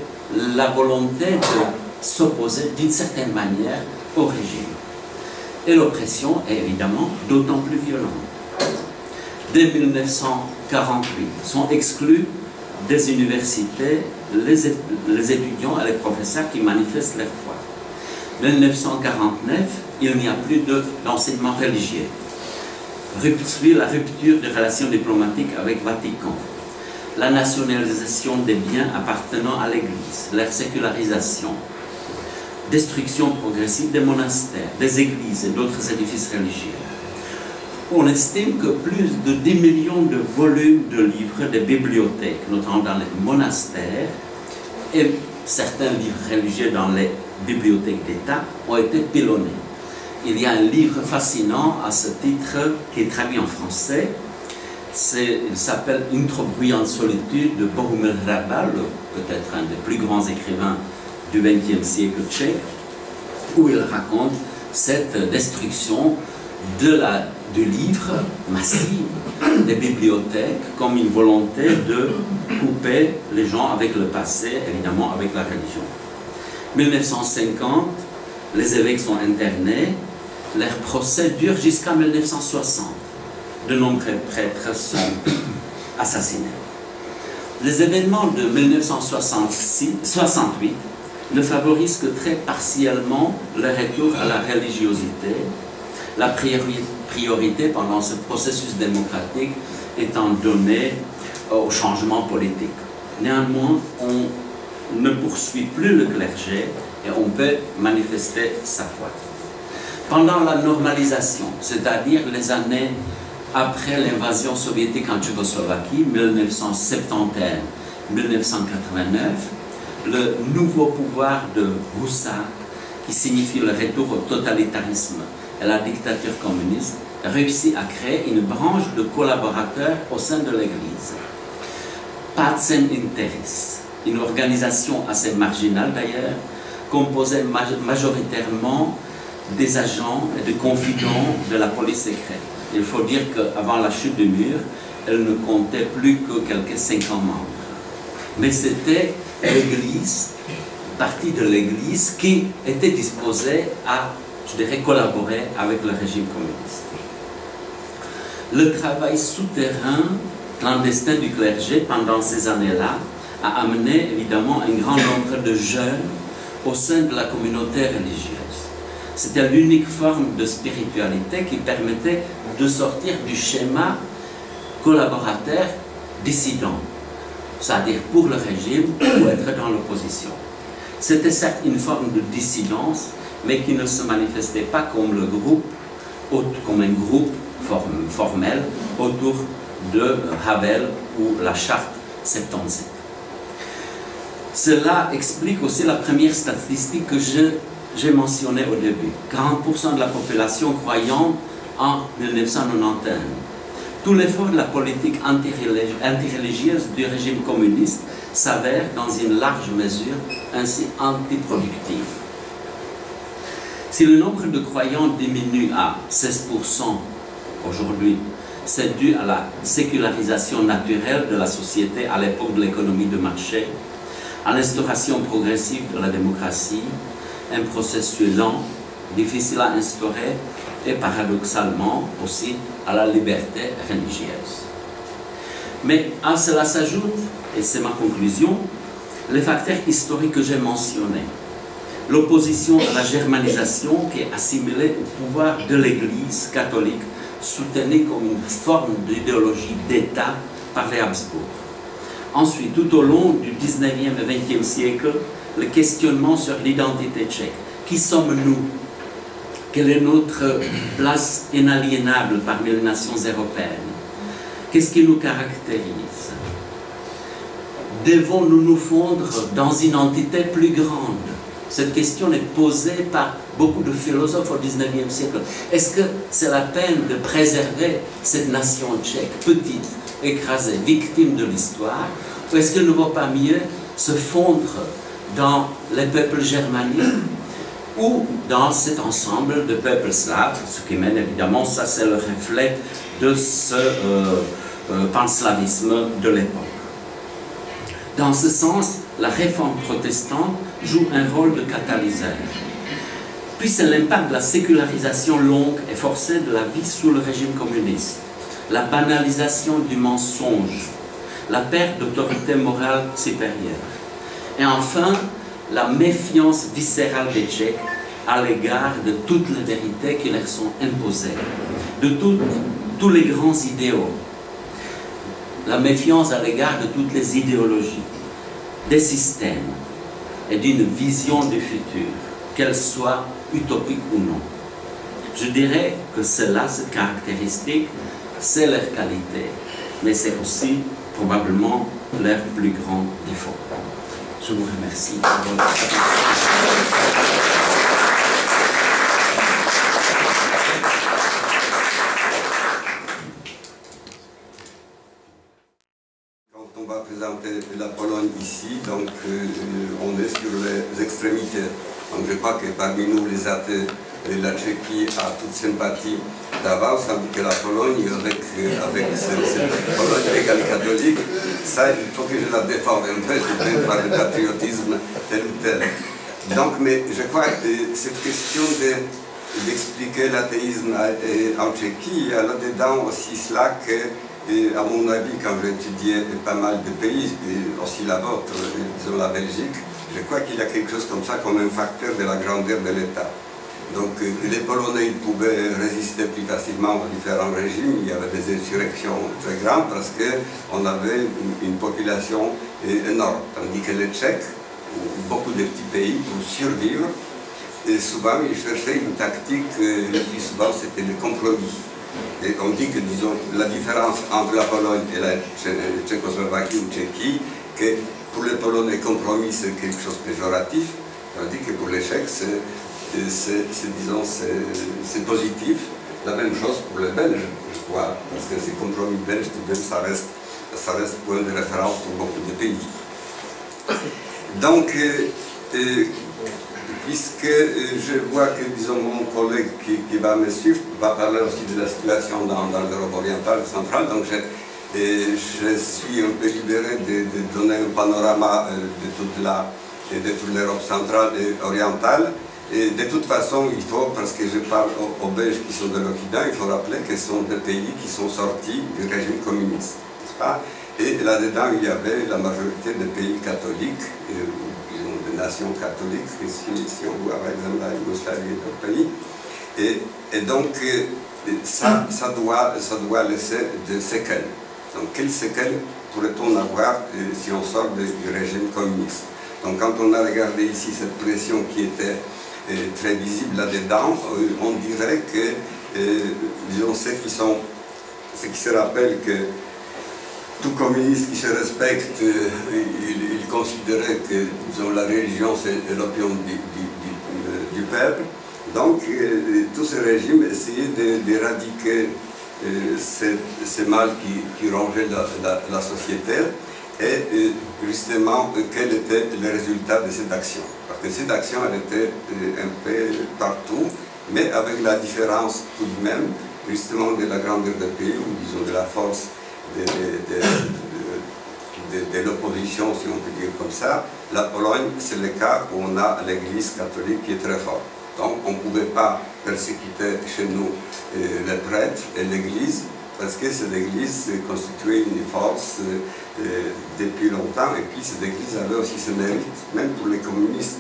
la volonté de s'opposer d'une certaine manière au régime. Et l'oppression est évidemment d'autant plus violente. Dès 1948, sont exclus des universités les étudiants et les professeurs qui manifestent leur foi. En 1949, il n'y a plus d'enseignement religieux. Suit la rupture des relations diplomatiques avec le Vatican, la nationalisation des biens appartenant à l'Église, leur sécularisation, destruction progressive des monastères, des églises et d'autres édifices religieux. On estime que plus de 10 millions de volumes de livres des bibliothèques, notamment dans les monastères, et certains livres religieux dans les bibliothèques d'État, ont été pilonnés. Il y a un livre fascinant à ce titre qui est traduit en français. Il s'appelle Une trop bruyante solitude de Bohumil Hrabal, peut-être un des plus grands écrivains du XXe siècle tchèque, où il raconte cette destruction du livre massive des bibliothèques comme une volonté de couper les gens avec le passé, évidemment avec la religion. 1950, les évêques sont internés, leur procès dure jusqu'à 1960. De nombreux prêtres sont assassinés. Les événements de 1968 ne favorisent que très partiellement le retour à la religiosité, la priorité pendant ce processus démocratique étant donnée au changement politique. Néanmoins, on ne poursuit plus le clergé et on peut manifester sa foi. Pendant la normalisation, c'est-à-dire les années après l'invasion soviétique en Tchécoslovaquie, 1971-1989, le nouveau pouvoir de Roussak, qui signifie le retour au totalitarisme et la dictature communiste, réussit à créer une branche de collaborateurs au sein de l'Église. Pacem in Terris, une organisation assez marginale d'ailleurs, composée majoritairement des agents et des confidents de la police secrète. Il faut dire qu'avant la chute du mur, elle ne comptait plus que quelques 50 membres. Mais c'était l'Église, partie de l'Église, qui était disposée à, je dirais, collaborer avec le régime communiste. Le travail souterrain, clandestin du clergé pendant ces années-là a amené évidemment un grand nombre de jeunes au sein de la communauté religieuse. C'était l'unique forme de spiritualité qui permettait de sortir du schéma collaborateur dissident, c'est-à-dire pour le régime ou être dans l'opposition. C'était certes une forme de dissidence, mais qui ne se manifestait pas comme le groupe, comme un groupe formel autour de Havel ou la Charte 77. Cela explique aussi la première statistique que j'ai mentionnée au début. 40% de la population croyante en 1991. Tout l'effort de la politique antireligieuse du régime communiste s'avère dans une large mesure ainsi antiproductive. Si le nombre de croyants diminue à 16% aujourd'hui, c'est dû à la sécularisation naturelle de la société à l'époque de l'économie de marché, à l'instauration progressive de la démocratie, un processus lent, difficile à instaurer et paradoxalement aussi à la liberté religieuse. Mais à cela s'ajoute, et c'est ma conclusion, les facteurs historiques que j'ai mentionnés. L'opposition à la germanisation qui est assimilée au pouvoir de l'Église catholique, soutenue comme une forme d'idéologie d'État par les Habsbourg. Ensuite, tout au long du 19e et 20e siècle, le questionnement sur l'identité tchèque. Qui sommes-nous? Quelle est notre place inaliénable parmi les nations européennes? Qu'est-ce qui nous caractérise? Devons-nous nous fondre dans une entité plus grande? Cette question est posée par beaucoup de philosophes au 19e siècle. Est-ce que c'est la peine de préserver cette nation tchèque, petite, écrasée, victime de l'histoire, ou est-ce qu'il ne vaut pas mieux se fondre dans les peuples germaniques ou dans cet ensemble de peuples slaves, ce qui mène évidemment, ça c'est le reflet de ce panslavisme de l'époque. Dans ce sens, la réforme protestante joue un rôle de catalyseur. Puis c'est l'impact de la sécularisation longue et forcée de la vie sous le régime communiste, la banalisation du mensonge, la perte d'autorité morale supérieure. Et enfin, la méfiance viscérale des Tchèques à l'égard de toutes les vérités qui leur sont imposées, de tous les grands idéaux. La méfiance à l'égard de toutes les idéologies, des systèmes et d'une vision du futur, qu'elle soit utopique ou non. Je dirais que cela, cette caractéristique, c'est leur qualité, mais c'est aussi probablement leur plus grand défaut. Je vous remercie. Quand on va présenter la Pologne ici, donc on est sur les extrémités. Donc je crois que parmi nous, les athées, la Tchéquie a toute sympathie d'avance, tandis que la Pologne, avec cette Pologne légale catholique, ça, il faut que je la défende un peu, par le patriotisme tel ou tel. Donc, mais je crois que cette question d'expliquer l'athéisme en Tchéquie, il y a là-dedans aussi cela que, à mon avis, quand j'ai étudié pas mal de pays, et aussi la vôtre, disons la Belgique, je crois qu'il y a quelque chose comme ça, comme un facteur de la grandeur de l'État. Donc les Polonais ils pouvaient résister plus facilement aux différents régimes, il y avait des insurrections très grandes parce qu'on avait une population énorme. Tandis que les Tchèques, ou beaucoup de petits pays, pour survivre, et souvent ils cherchaient une tactique, le plus souvent c'était le compromis. Et on dit que, disons, la différence entre la Pologne et la Tchécoslovaquie ou Tchéquie, que pour les Polonais, compromis, c'est quelque chose de péjoratif, tandis que pour les Tchèques, c'est positif. La même chose pour les Belges, je crois, parce que ces compromis belges, tout de même, ça reste point de référence pour beaucoup de pays. Donc, puisque je vois que, disons, mon collègue qui va me suivre va parler aussi de la situation dans l'Europe orientale et centrale, donc je suis un peu libéré de donner un panorama de toute l'Europe centrale et orientale. Et de toute façon, il faut, parce que je parle aux Belges qui sont de l'Occident, il faut rappeler que ce sont des pays qui sont sortis du régime communiste, n'est-ce pas? Et là-dedans, il y avait la majorité des pays catholiques, disons des nations catholiques, si on voit par exemple la Yougoslavie et d'autres pays. Et donc, ça doit laisser des séquelles. Donc, quelles séquelles pourrait-on avoir si on sort du régime communiste? Donc, quand on a regardé ici cette pression qui était très visible là-dedans, on dirait que, disons, ceux qui se rappellent que tout communiste qui se respecte, il considérait que, disons, la religion c'est l'opium du peuple. Donc, tous ces régimes essayaient d'éradiquer ces mal qui rongeaient la société. Et justement, quel était le résultat de cette action? Parce que cette action, elle était un peu partout, mais avec la différence tout de même, justement, de la grandeur du pays, ou disons de la force de l'opposition, si on peut dire comme ça. La Pologne, c'est le cas où on a l'Église catholique qui est très forte. Donc, on ne pouvait pas persécuter chez nous les prêtres et l'Église, parce que cette Église constituait une force depuis longtemps, et puis cette Église avait aussi ses mérites, même pour les communistes.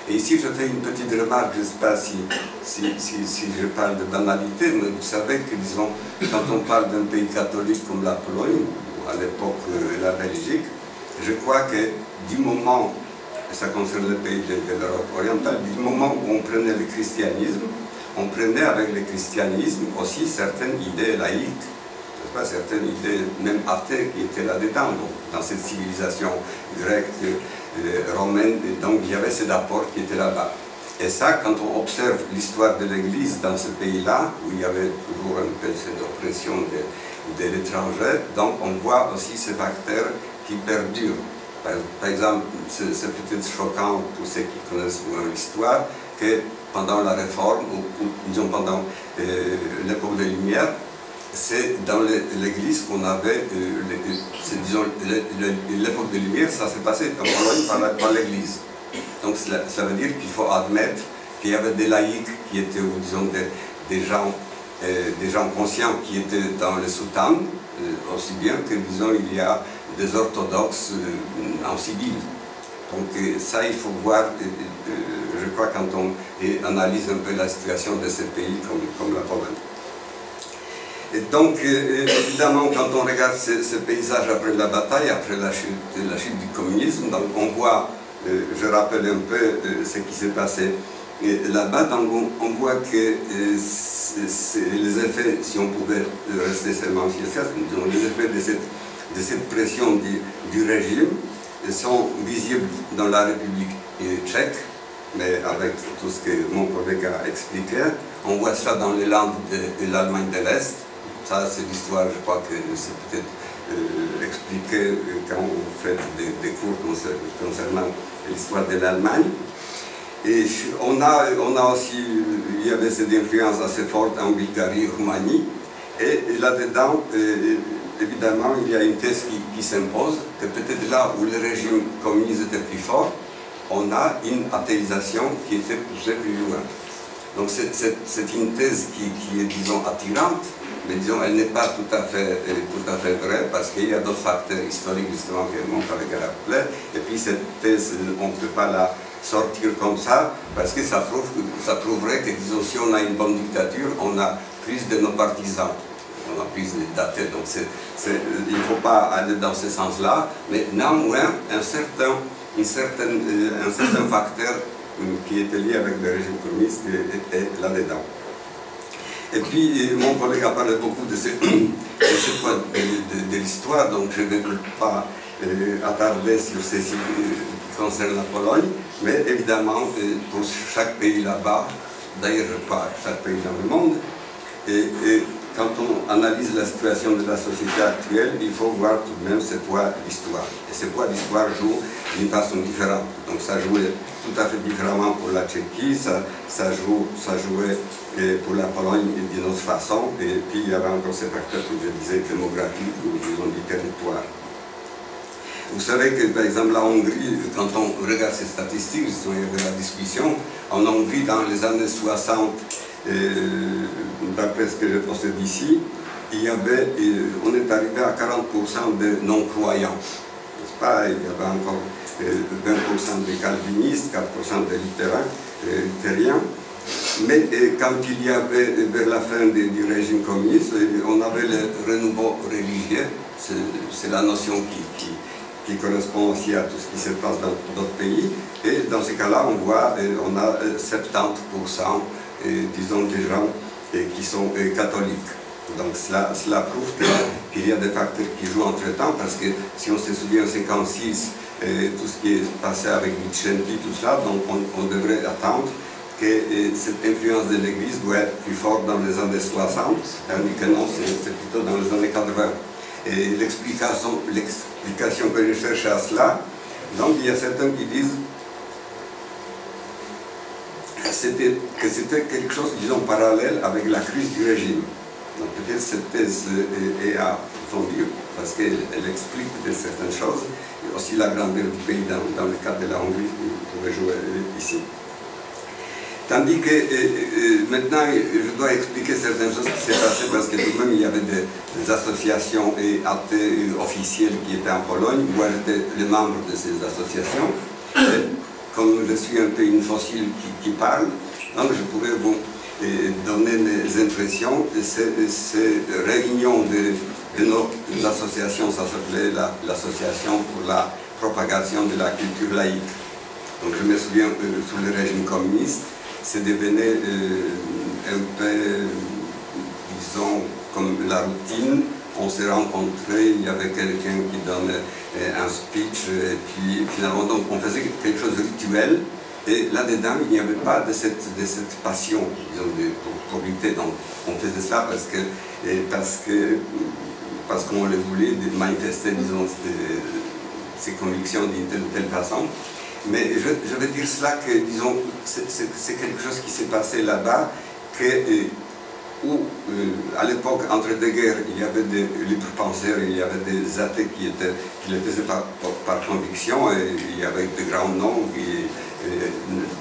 Et ici, je fais une petite remarque, je ne sais pas si je parle de banalité, mais vous savez que, disons, quand on parle d'un pays catholique comme la Pologne, ou à l'époque la Belgique, je crois que du moment, et ça concerne les pays de l'Europe orientale, du moment où on prenait le christianisme, on prenait avec le christianisme aussi certaines idées laïques, pas certaines idées même athées qui étaient là-dedans, dans cette civilisation grecque, romaine, et donc il y avait cet apport qui était là-bas. Et ça, quand on observe l'histoire de l'Église dans ce pays-là, où il y avait toujours un peu cette oppression de l'étranger, donc on voit aussi ces facteurs qui perdurent. Par exemple, c'est peut-être choquant pour ceux qui connaissent l'histoire, que pendant la Réforme, ou disons pendant l'époque des Lumières, c'est dans l'Église qu'on avait, disons, l'époque des Lumières, ça s'est passé en Pologne par l'Église. Donc ça veut dire qu'il faut admettre qu'il y avait des laïcs qui étaient, ou disons, des gens conscients qui étaient dans le soutane, aussi bien que, disons, il y a des orthodoxes en civil. Donc ça, il faut voir, je crois, quand on analyse un peu la situation de ces pays comme la Pologne. Et donc, évidemment, quand on regarde ce paysage après la bataille, après la chute du communisme, donc on voit, je rappelle un peu ce qui s'est passé là-bas, donc on voit que les effets, si on pouvait rester seulement sur ça, les effets de cette pression du régime sont visibles dans la République tchèque, mais avec tout ce que mon collègue a expliqué. On voit ça dans les landes de l'Allemagne de l'Est. Ça, c'est l'histoire, je crois que c'est peut-être expliqué quand vous faites des cours concernant l'histoire de l'Allemagne. Et on a aussi, il y avait cette influence assez forte en Bulgarie et Roumanie. Et là-dedans, évidemment, il y a une thèse qui s'impose, que peut-être là où le régime communiste était plus fort, on a une athéisation qui était poussée plus loin. Donc c'est une thèse qui est, disons, attirante, mais disons, elle n'est pas tout à fait vraie, parce qu'il y a d'autres facteurs historiques, justement, que mon collègue a rappelé, et puis cette thèse, on ne peut pas la sortir comme ça, parce que ça prouverait que, disons, si on a une bonne dictature, on a plus de nos partisans, on a plus d'athées, donc il ne faut pas aller dans ce sens-là, mais néanmoins, un certain facteur qui était lié avec le régime communiste est là-dedans. Et puis, mon collègue a parlé beaucoup de l'histoire, donc je ne vais pas attarder sur ce qui concerne la Pologne, mais évidemment, pour chaque pays là-bas, d'ailleurs pas chaque pays dans le monde, et quand on analyse la situation de la société actuelle, il faut voir tout de même ce poids d'histoire. Et ce poids d'histoire joue d'une façon différente. Donc ça jouait tout à fait différemment pour la Tchéquie, ça jouait pour la Pologne d'une autre façon, et puis il y avait encore ces facteurs que je disais démographiques ou disons du territoire. Vous savez que par exemple la Hongrie, quand on regarde ces statistiques, il y avait la discussion, en Hongrie dans les années 60, d'après ce que je possède ici, on est arrivé à 40% de non-croyants. N'est-ce pas? Il y avait encore 20% de calvinistes, 4% de luthériens. Mais quand il y avait, vers la fin du régime communiste, on avait le renouveau religieux. C'est la notion qui correspond aussi à tout ce qui se passe dans d'autres pays. Et dans ces cas-là, on a 70%, disons, des gens qui sont catholiques. Donc cela prouve qu'il y a des facteurs qui jouent entre-temps, parce que si on se souvient en 1956, tout ce qui est passé avec Vicenti, tout cela, donc on devrait attendre que cette influence de l'Église doit être plus forte dans les années 60, tandis que non, c'est plutôt dans les années 80. Et l'explication que je cherche à cela, donc il y a certains qui disent que c'était quelque chose, disons, parallèle avec la crise du régime. Donc peut-être cette thèse est à fonder, parce qu'elle explique peut-être certaines choses, et aussi la grandeur du pays dans le cas de la Hongrie, qui pourrait jouer ici. Tandis que maintenant, je dois expliquer certaines choses qui s'est passé, parce que tout de même, il y avait des associations athées officielles qui étaient en Pologne. Moi, j'étais le membre de ces associations. Et comme je suis un peu une fossile qui parle, donc je pourrais vous donner mes impressions. Ces réunions de nos associations, ça s'appelait l'association pour la propagation de la culture laïque. Donc je me souviens sous le régime communiste, c'est devenu un peu, disons, comme la routine. On s'est rencontrés, il y avait quelqu'un qui donnait un speech, et puis finalement, donc, on faisait quelque chose de rituel. Et là-dedans, il n'y avait pas de cette passion, disons, pour lutter. Donc, on faisait ça parce qu'on le voulait manifester, disons, ses convictions d'une telle ou telle façon. Mais je veux dire cela que, disons, c'est quelque chose qui s'est passé là-bas, où, à l'époque, entre deux guerres, il y avait des libres penseurs, il y avait des athées qui le faisaient par conviction, et il y avait de grands noms,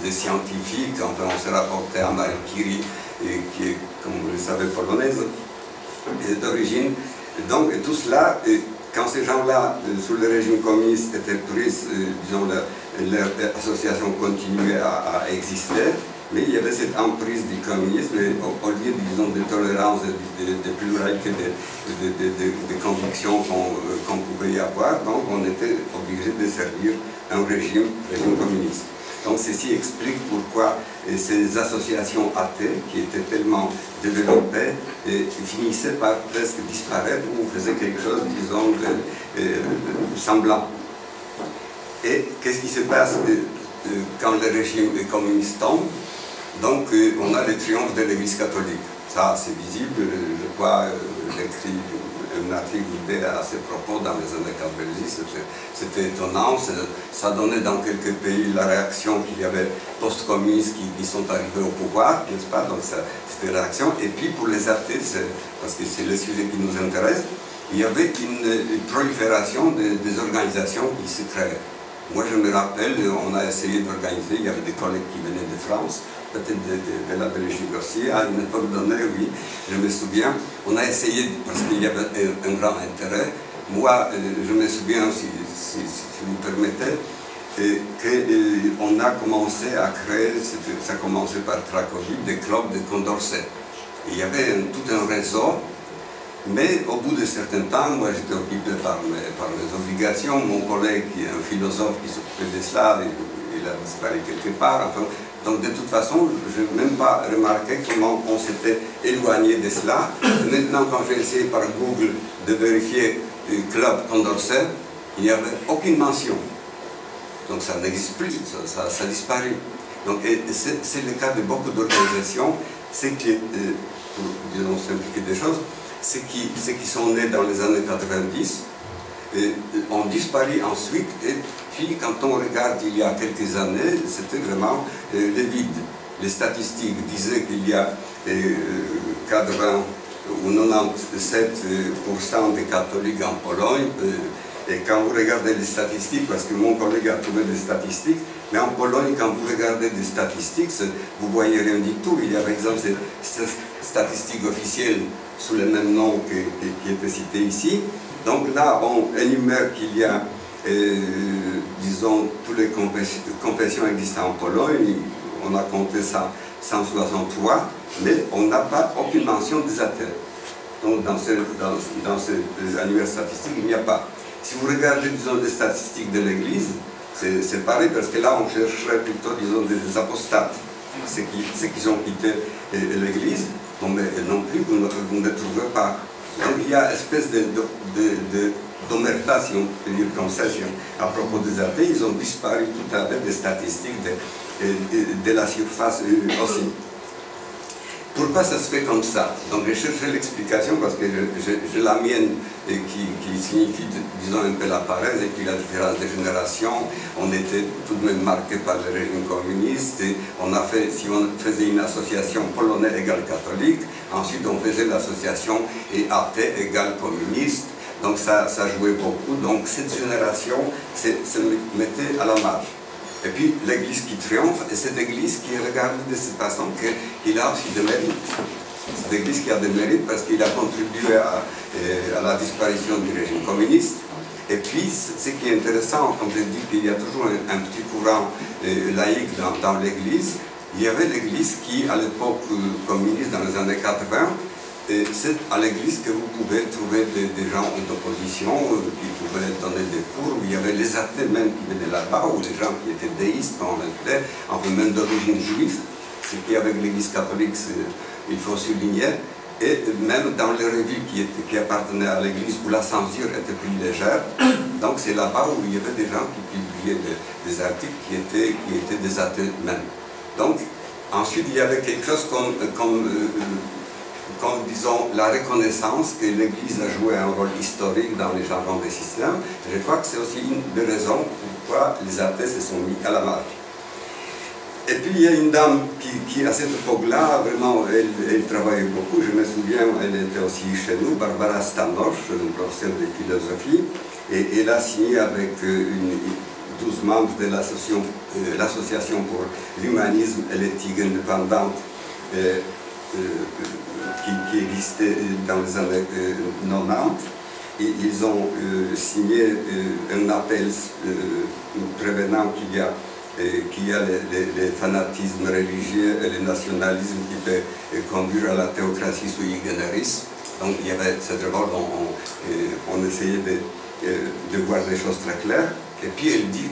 des scientifiques, enfin on se rapportait à Marie Curie, qui est, comme vous le savez, polonaise d'origine. Donc tout cela, quand ces gens-là, sous le régime communiste, étaient pris, disons, leur association continuait à exister, mais il y avait cette emprise du communisme, et au lieu, disons, de tolérance, de pluralité, de convictions qu'on pouvait y avoir, donc on était obligé de servir un régime communiste. Donc ceci explique pourquoi ces associations athées, qui étaient tellement développées, finissaient par presque disparaître ou faisaient quelque chose, disons, semblant. Et qu'est-ce qui se passe quand le régime communiste tombe? Donc on a le triomphe de l'Église catholique. Ça, c'est visible, je crois, j'écris un article à ce propos dans les années 90, c'était étonnant, ça donnait dans quelques pays la réaction qu'il y avait post-communistes qui sont arrivés au pouvoir, n'est-ce pas, donc c'était la réaction. Et puis pour les athées, parce que c'est le sujet qui nous intéresse, il y avait une prolifération des organisations qui se créaient. Moi je me rappelle, on a essayé d'organiser, il y avait des collègues qui venaient de France, peut-être de la Belgique aussi, à une époque donnée, oui, je me souviens, on a essayé, parce qu'il y avait un grand intérêt. Moi, je me souviens, si vous permettez, qu'on a commencé à créer, ça a commencé par Cracovie, des clubs de Condorcet. Il y avait tout un réseau, mais au bout de certains temps, moi j'étais occupé par mes obligations. Mon collègue, qui est un philosophe qui s'occupait de cela, il a disparu quelque part. Enfin, Donc de toute façon, je n'ai même pas remarqué comment on s'était éloigné de cela. Maintenant, quand j'ai essayé par Google de vérifier le club Condorcet, il n'y avait aucune mention. Donc ça n'existe plus, ça a disparu. Donc c'est le cas de beaucoup d'organisations, c'est que, pour disons, simplifier des choses, ceux qui sont nés dans les années 90 ont disparu ensuite, et puis quand on regarde il y a quelques années, c'était vraiment le vide. Les statistiques disaient qu'il y a 80 ou 97% de catholiques en Pologne, et quand vous regardez les statistiques, parce que mon collègue a trouvé des statistiques, mais en Pologne, quand vous regardez des statistiques, vous voyez rien du tout. Il y a par exemple ces statistiques officielles sous le même nom qui étaient citées ici. Donc là, on énumère qu'il y a, disons, toutes les confessions existantes en Pologne. On a compté ça 163, mais on n'a pas aucune mention des athées. Donc dans ces annuaires statistiques, il n'y a pas. Si vous regardez, disons, les statistiques de l'Église, c'est pareil, parce que là, on chercherait plutôt, disons, des apostates, ceux qui ont quitté l'Église, mais non plus, vous ne trouverez pas. Donc il y a une espèce d'omerta, si on peut dire comme ça, à propos des athées, ils ont disparu tout à fait des statistiques de la surface aussi. Pourquoi ça se fait comme ça? Donc j'ai cherché l'explication parce que j'ai la mienne qui signifie, disons, un peu la paresse, et puis la différence de génération. On était tout de même marqué par le régime communiste, et on a fait, si on faisait une association polonais égale catholique, ensuite on faisait l'association athée égale communiste, donc ça jouait beaucoup. Donc cette génération se mettait à la marge. Et puis l'Église qui triomphe, et cette Église qui est regardée de cette façon qu'il a aussi des mérites. Cette Église qui a des mérites parce qu'il a contribué à la disparition du régime communiste. Et puis, ce qui est intéressant, comme je dis qu'il y a toujours un petit courant laïque dans l'Église, il y avait l'Église qui, à l'époque communiste, dans les années 80, c'est à l'église que vous pouvez trouver des gens d'opposition qui pouvaient donner des cours. Il y avait les athées même qui venaient là-bas, ou les gens qui étaient déistes, comme on l'appelait, enfin même d'origine juive, ce qui avec l'église catholique, il faut souligner. Et même dans les revues qui appartenaient à l'église, où la censure était plus légère, donc c'est là-bas où il y avait des gens qui publiaient des articles qui étaient des athées même. Donc ensuite il y avait quelque chose comme disons, la reconnaissance que l'Église a joué un rôle historique dans les changements des systèmes. Je crois que c'est aussi une des raisons pourquoi les athées se sont mis à la marge. Et puis il y a une dame qui à cette époque-là, vraiment, elle travaillait beaucoup. Je me souviens, elle était aussi chez nous, Barbara Stanosz, une professeure de philosophie, et elle a signé avec 12 membres de l'association pour l'humanisme et l'éthique indépendante, qui existait dans les années 90, et ils ont signé un appel prévenant qu'il y a les fanatismes religieux et le nationalisme qui peut conduire à la théocratie sui generis. Donc il y avait cette révolte, on essayait de voir des choses très claires. Et puis elle dit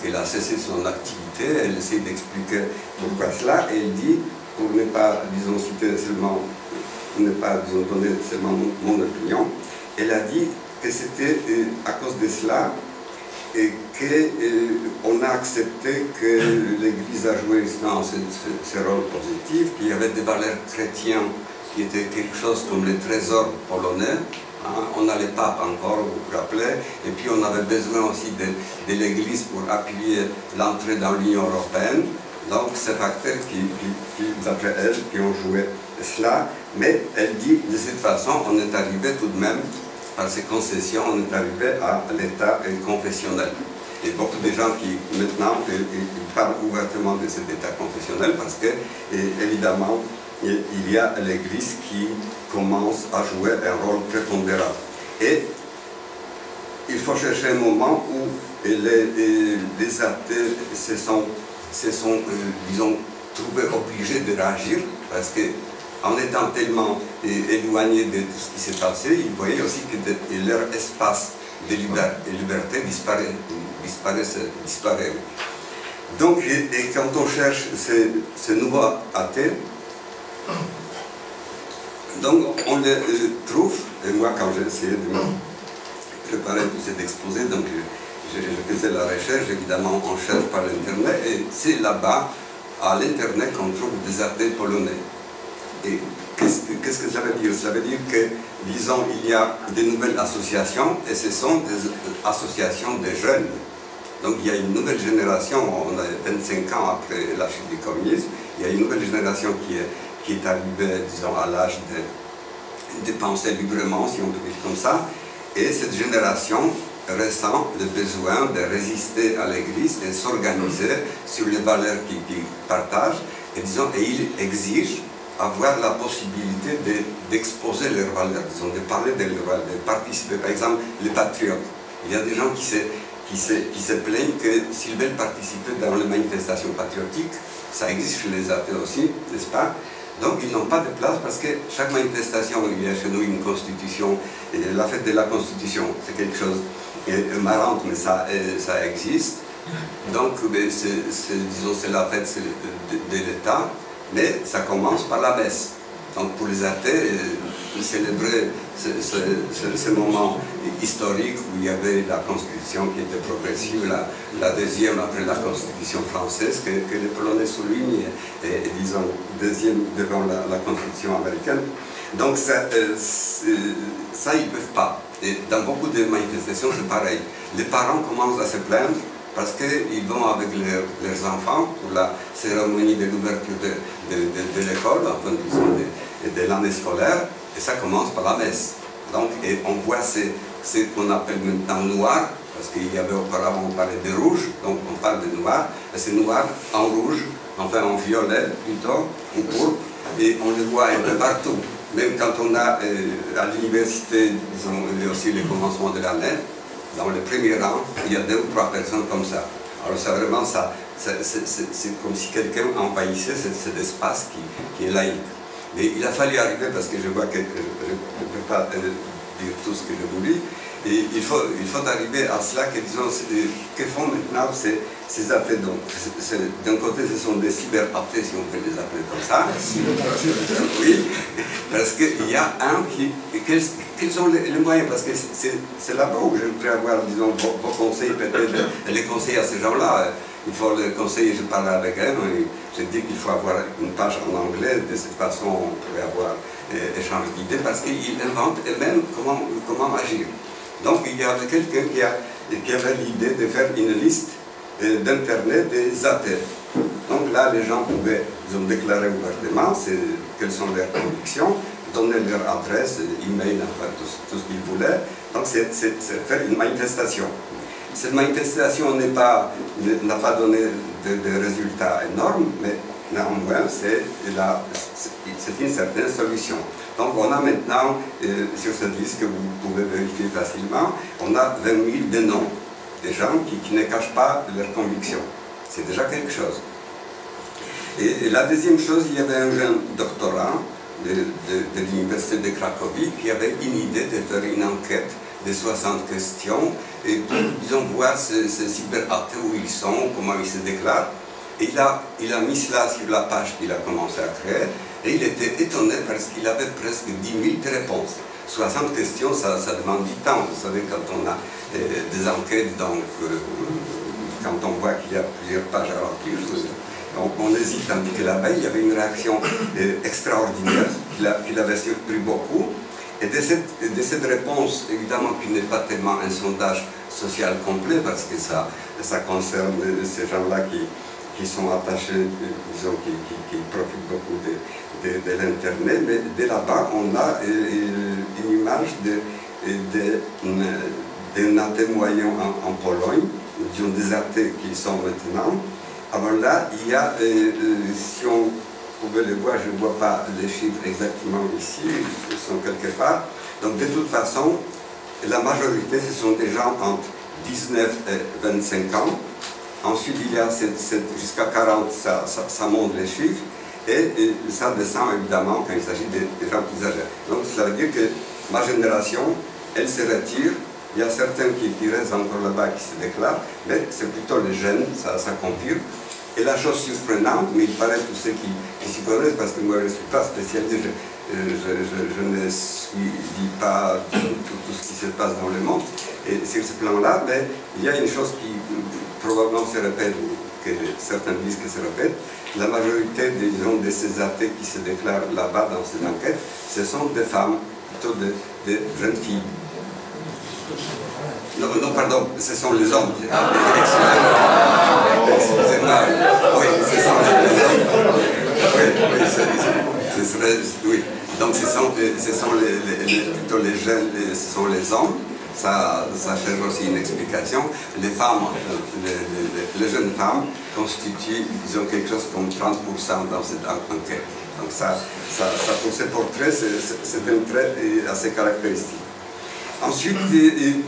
qu'elle a cessé son activité, elle essaie d'expliquer pourquoi cela, et elle dit, pour ne pas, disons, citer seulement, ne pas, disons, donner seulement mon opinion, elle a dit que c'était à cause de cela et qu'on a accepté que l'Église a joué dans ce rôle positif, qu'il y avait des valeurs chrétiennes qui étaient quelque chose comme les trésors polonais. On n'allait pas encore, vous vous rappelez, et puis on avait besoin aussi de l'Église pour appuyer l'entrée dans l'Union européenne. Donc, ces facteurs d'après elle, qui ont joué cela, mais elle dit, de cette façon, on est arrivé tout de même, par ces concessions, on est arrivé à l'état confessionnel. Et beaucoup de gens qui, maintenant, ils parlent ouvertement de cet état confessionnel parce que, évidemment, il y a l'Église qui commence à jouer un rôle prépondérant. Et il faut chercher un moment où les athées se sont disons, trouvés obligés de réagir, parce qu'en étant tellement éloignés de tout ce qui s'est passé, ils voyaient aussi que leur espace de liberté disparaît. Donc, et quand on cherche ce nouveau athée, donc on le trouve, et moi quand j'ai essayé de me préparer pour cet exposé, donc je faisais la recherche, évidemment on cherche par l'internet, et c'est là-bas, à l'internet, qu'on trouve des athées polonais. Et qu'est-ce que ça veut dire? Ça veut dire que, disons, il y a de nouvelles associations, et ce sont des associations de jeunes. Donc il y a une nouvelle génération, on a 25 ans après la chute du communisme, il y a une nouvelle génération qui est arrivée, disons, à l'âge de penser librement, si on peut dire comme ça, et cette génération ressent le besoin de résister à l'Église et s'organiser sur les valeurs qu'ils partagent, et disons, et ils exigent avoir la possibilité d'exposer leurs valeurs, disons, de parler de leurs valeurs, de participer. Par exemple, les patriotes. Il y a des gens qui se plaignent que s'ils veulent participer dans les manifestations patriotiques, ça existe chez les athées aussi, n'est-ce pas? Donc ils n'ont pas de place parce que chaque manifestation, il y a chez nous une constitution, et la fête de la constitution, c'est quelque chose marrant, mais ça existe. Donc disons, c'est la fête de l'État, mais ça commence par la messe. Donc pour les athées, célébrer ce moment historique où il y avait la Constitution qui était progressive, la deuxième après la Constitution française, que les Polonais soulignent, et disons, deuxième devant la Constitution américaine. Donc ça ils ne peuvent pas. Et dans beaucoup de manifestations, c'est pareil. Les parents commencent à se plaindre parce qu'ils vont avec leurs enfants pour la cérémonie de l'ouverture de l'école, enfin, disons, de l'année scolaire, et ça commence par la messe. Donc, et on voit ce qu'on appelle maintenant noir, parce qu'il y avait auparavant, on parlait de rouge, donc on parle de noir, et c'est noir en rouge, enfin en violet plutôt, en pourpre, et on le voit un peu partout. Même quand on a à l'université, disons, aussi le commencement de l'année, dans le premier rang, il y a 2 ou 3 personnes comme ça. Alors c'est vraiment ça, c'est comme si quelqu'un envahissait cet espace qui est laïque. Mais il a fallu arriver, parce que je vois que je ne peux pas dire tout ce que je voulais, et il faut arriver à cela que, disons, que font maintenant ces athées. Donc, d'un côté, ce sont des cyber-athées, si on peut les appeler comme ça. Oui, parce qu'il y a un qui... Quels sont les moyens? Parce que c'est là-bas où je voudrais avoir, disons, vos conseils, peut-être les conseils à ces gens-là. Il faut les conseiller, je parle avec eux, je dis qu'il faut avoir une page en anglais, de cette façon on pourrait avoir échange d'idées, parce qu'ils inventent eux-mêmes comment agir. Donc il y avait quelqu'un qui avait l'idée de faire une liste d'internet des athées. Donc là, les gens pouvaient, ils ont déclaré ouvertement quelles sont leurs convictions, donner leur adresse, email, enfin tout ce qu'ils voulaient. Donc c'est faire une manifestation. Cette manifestation n'a pas donné de résultats énormes, mais néanmoins c'est une certaine solution. Donc on a maintenant, sur cette liste que vous pouvez vérifier facilement, on a 20 000 de noms, des gens qui ne cachent pas leurs convictions. C'est déjà quelque chose. Et la deuxième chose, il y avait un jeune doctorant de l'université de Cracovie qui avait une idée de faire une enquête de 60 questions et pour, disons, voir ces cyber-athées où ils sont, comment ils se déclarent. Et il a mis cela sur la page qu'il a commencé à créer et il était étonné parce qu'il avait presque 10 000 réponses. 60 questions, ça demande du temps. Vous savez, quand on a des enquêtes, donc quand on voit qu'il y a plusieurs pages à remplir, on hésite, tandis que là-bas, il y avait une réaction extraordinaire qui l'avait surpris beaucoup. Et de cette réponse, évidemment, qui n'est pas tellement un sondage social complet, parce que ça concerne ces gens-là qui sont attachés, disons, qui profitent beaucoup de l'Internet, mais de là-bas, on a une image d'un athée moyen en Pologne, disons des athées qui sont maintenant. Alors là, il y a, si on pouvait le voir, je ne vois pas les chiffres exactement ici, ils sont quelque part. Donc de toute façon, la majorité, ce sont des gens entre 19 et 25 ans. Ensuite, il y a jusqu'à 40, ça monte les chiffres. Et ça descend évidemment quand il s'agit des gens plus âgés. Donc cela veut dire que ma génération, elle se retire Il y a certains qui restent encore là-bas, qui se déclarent, mais c'est plutôt les jeunes, ça confirme. Et la chose surprenante, mais il paraît tous ceux qui s'y connaissent, parce que moi je ne suis pas spécialisé, je ne suis pas tout ce qui se passe dans le monde. Et sur ce plan-là, ben, il y a une chose qui probablement se répète, ou que certains disent que se répète. La majorité de ces athées qui se déclarent là-bas dans ces enquêtes, ce sont des femmes, plutôt des jeunes filles. Non, pardon, ce sont les hommes. Excusez-moi. Oui, ce sont les hommes. Oui. Donc ce sont plutôt les jeunes, ce sont les hommes. Ça cherche aussi une explication. Les femmes, les jeunes femmes constituent, disons, quelque chose comme 30% dans cette enquête. Donc ça pour ces portraits, c'est un trait assez caractéristique. Ensuite,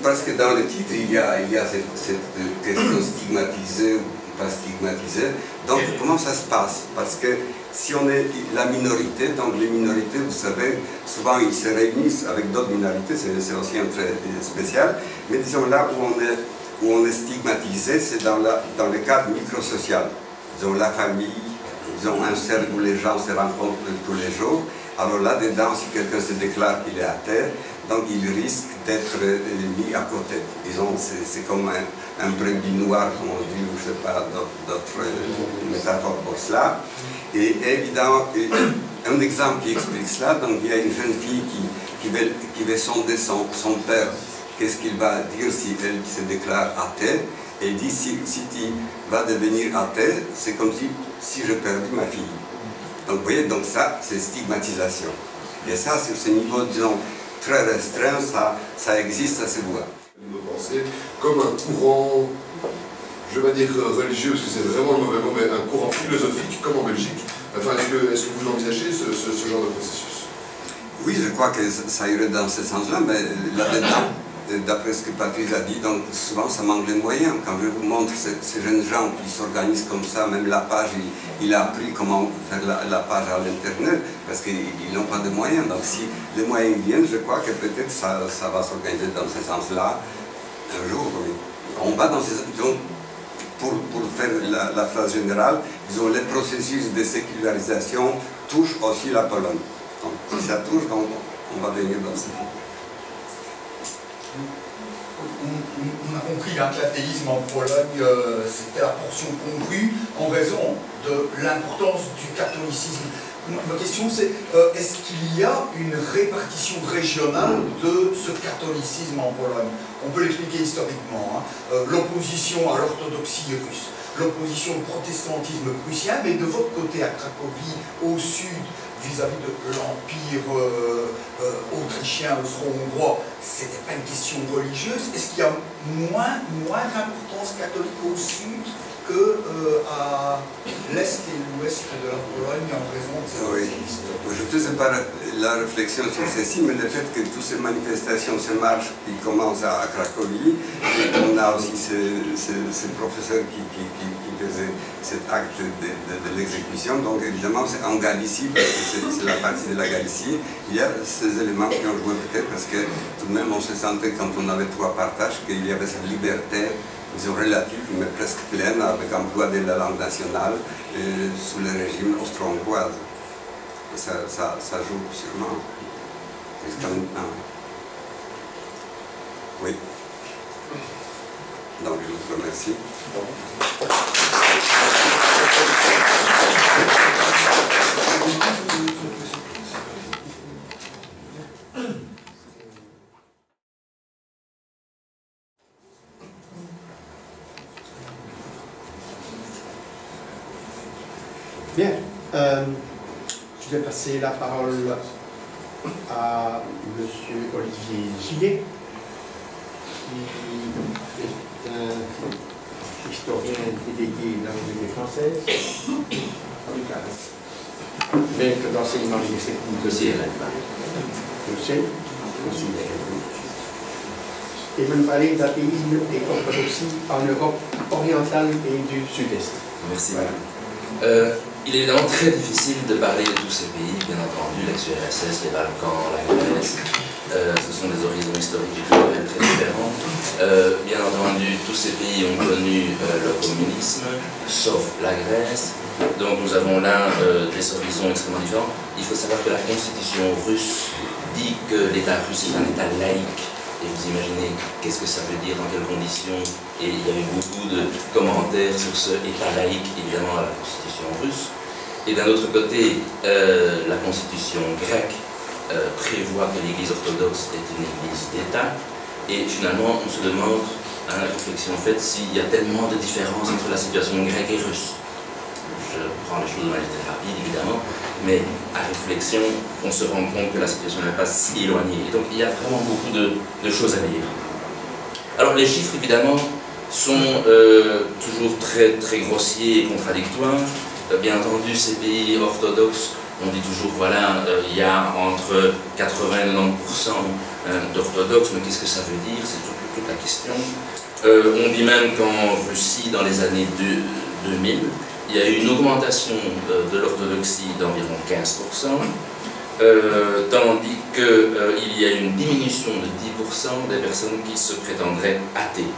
parce que dans le titre, il y a cette question stigmatisée ou pas stigmatisée. Donc, comment ça se passe? Parce que si on est la minorité, donc les minorités, vous savez, souvent ils se réunissent avec d'autres minorités, c'est aussi un trait spécial. Mais disons là où on est stigmatisé, c'est dans le cadre microsocial. Disons la famille, disons un cercle où les gens se rencontrent tous les jours. Alors là-dedans, si quelqu'un se déclare qu'il est athée, donc il risque d'être mis à côté. Disons, c'est comme un brebis noir, comme on dit, ou je ne sais pas, d'autres métaphores pour cela. Et évidemment, un exemple qui explique cela, donc il y a une jeune fille qui veut sonder son père. Qu'est-ce qu'il va dire si elle se déclare athée? Et il dit, si tu vas devenir athée, c'est comme si je perdais ma fille. Donc vous voyez, donc ça, c'est stigmatisation. Et ça, sur ce niveau, disons, très restreint, ça existe, ça se voit. Nos pensées comme un courant, je ne vais pas dire religieux, parce que c'est vraiment un mauvais mot, mais un courant philosophique, comme en Belgique. Enfin, est-ce que vous envisagez ce genre de processus? Oui, je crois que ça irait dans ce sens-là, mais là-dedans, d'après ce que Patrice a dit, donc souvent ça manque les moyens. Quand je vous montre ces jeunes gens qui s'organisent comme ça, même la page, il a appris comment faire la page à l'internet, parce qu'ils n'ont pas de moyens. Donc si les moyens viennent, je crois que peut-être ça va s'organiser dans ce sens-là un jour. Oui. On va dans ces... Donc, pour faire la phrase générale, disons, les processus de sécularisation touchent aussi la Pologne. Donc si ça touche, donc, on va venir dans ce point. On a compris que l'athéisme en Pologne, c'était la portion congrue en raison de l'importance du catholicisme. Ma question c'est, est-ce qu'il y a une répartition régionale de ce catholicisme en Pologne? On peut l'expliquer historiquement. L'opposition à l'orthodoxie russe, l'opposition au protestantisme prussien, mais de votre côté à Cracovie, au sud, vis-à-vis de l'Empire autrichien, austro-hongrois, ce n'était pas une question religieuse. Est-ce qu'il y a moins d'importance catholique au sud qu'à l'est et l'ouest de la Pologne en raison de cette histoire? Je ne faisais pas la réflexion sur ceci, mais le fait que toutes ces manifestations, ces marches qui commencent à Cracovie, et qu'on a aussi ces professeurs qui faisaient cet acte de l'exécution, donc évidemment c'est en Galicie, parce que c'est la partie de la Galicie, il y a ces éléments qui ont joué peut-être parce que tout de même on se sentait quand on avait 3 partages qu'il y avait cette liberté, disons relative, mais presque pleine, avec emploi de la langue nationale sous le régime austro-hongrois. Ça joue sûrement jusqu'à maintenant. Oui. Donc je vous remercie. Bien, je vais passer la parole à M. Olivier Gillet, qui est un historien délégué de l'Université française, maître d'enseignement exécutif de Bruxelles, et vous nous parlez d'athéisme et orthodoxie en Europe orientale et du Sud-Est. Merci. Il est évidemment très difficile de parler de tous ces pays, bien entendu, l'ex-URSS, les Balkans, la Grèce, Ce sont des horizons historiques et culturels très différents. Bien entendu, tous ces pays ont connu le communisme, sauf la Grèce. Donc nous avons là des horizons extrêmement différents. Il faut savoir que la constitution russe dit que l'État russe est un État laïque. Et vous imaginez qu'est-ce que ça veut dire, dans quelles conditions. Et il y a eu beaucoup de commentaires sur ce État laïque, évidemment, à la constitution russe. Et d'un autre côté, la constitution grecque prévoit que l'Église orthodoxe est une Église d'État. Et finalement, on se demande, à la réflexion faite, s'il y a tellement de différences entre la situation grecque et russe. Je prends les choses de manière très rapide, évidemment, mais à réflexion, on se rend compte que la situation n'est pas si éloignée. Et donc, il y a vraiment beaucoup de choses à lire. Alors, les chiffres, évidemment, sont toujours très, très grossiers et contradictoires. Bien entendu, ces pays orthodoxes, on dit toujours, voilà, il y a entre 80 et 90% d'orthodoxes, mais qu'est-ce que ça veut dire? C'est toute la question. On dit même qu'en Russie, dans les années 2000, il y a eu une augmentation de l'orthodoxie d'environ 15%, tandis qu'il y a une diminution de 10% des personnes qui se prétendraient athées.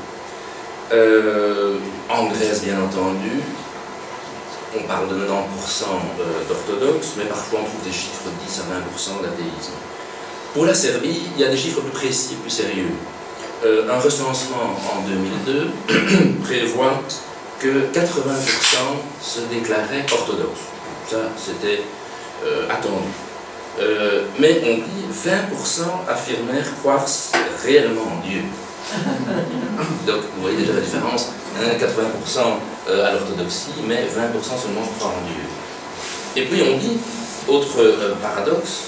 En Grèce, bien entendu, on parle de 90% d'orthodoxes, mais parfois on trouve des chiffres de 10 à 20% d'athéisme. Pour la Serbie, il y a des chiffres plus précis, plus sérieux. Un recensement en 2002 prévoit que 80% se déclaraient orthodoxes. Ça, c'était attendu. Mais on dit 20% affirmèrent croire réellement en Dieu. Donc, vous voyez déjà la différence, 80% à l'orthodoxie, mais 20% seulement croient en Dieu. Et puis on dit, autre paradoxe,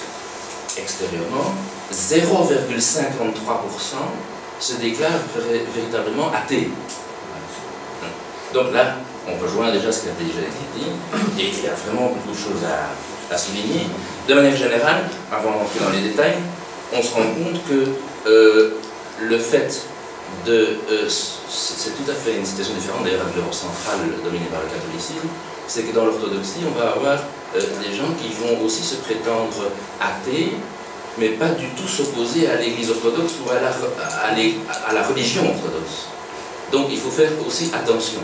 extérieurement, 0,53% se déclarent véritablement athées. Donc là, on rejoint déjà ce qui a déjà été dit, et il y a vraiment beaucoup de choses à souligner. De manière générale, avant d'entrer dans les détails, on se rend compte que le fait de... c'est tout à fait une situation différente d'ailleurs de l'Europe centrale dominée par le catholicisme, c'est que dans l'orthodoxie, on va avoir des gens qui vont aussi se prétendre athées, mais pas du tout s'opposer à l'Église orthodoxe ou à la religion orthodoxe. Donc il faut faire aussi attention.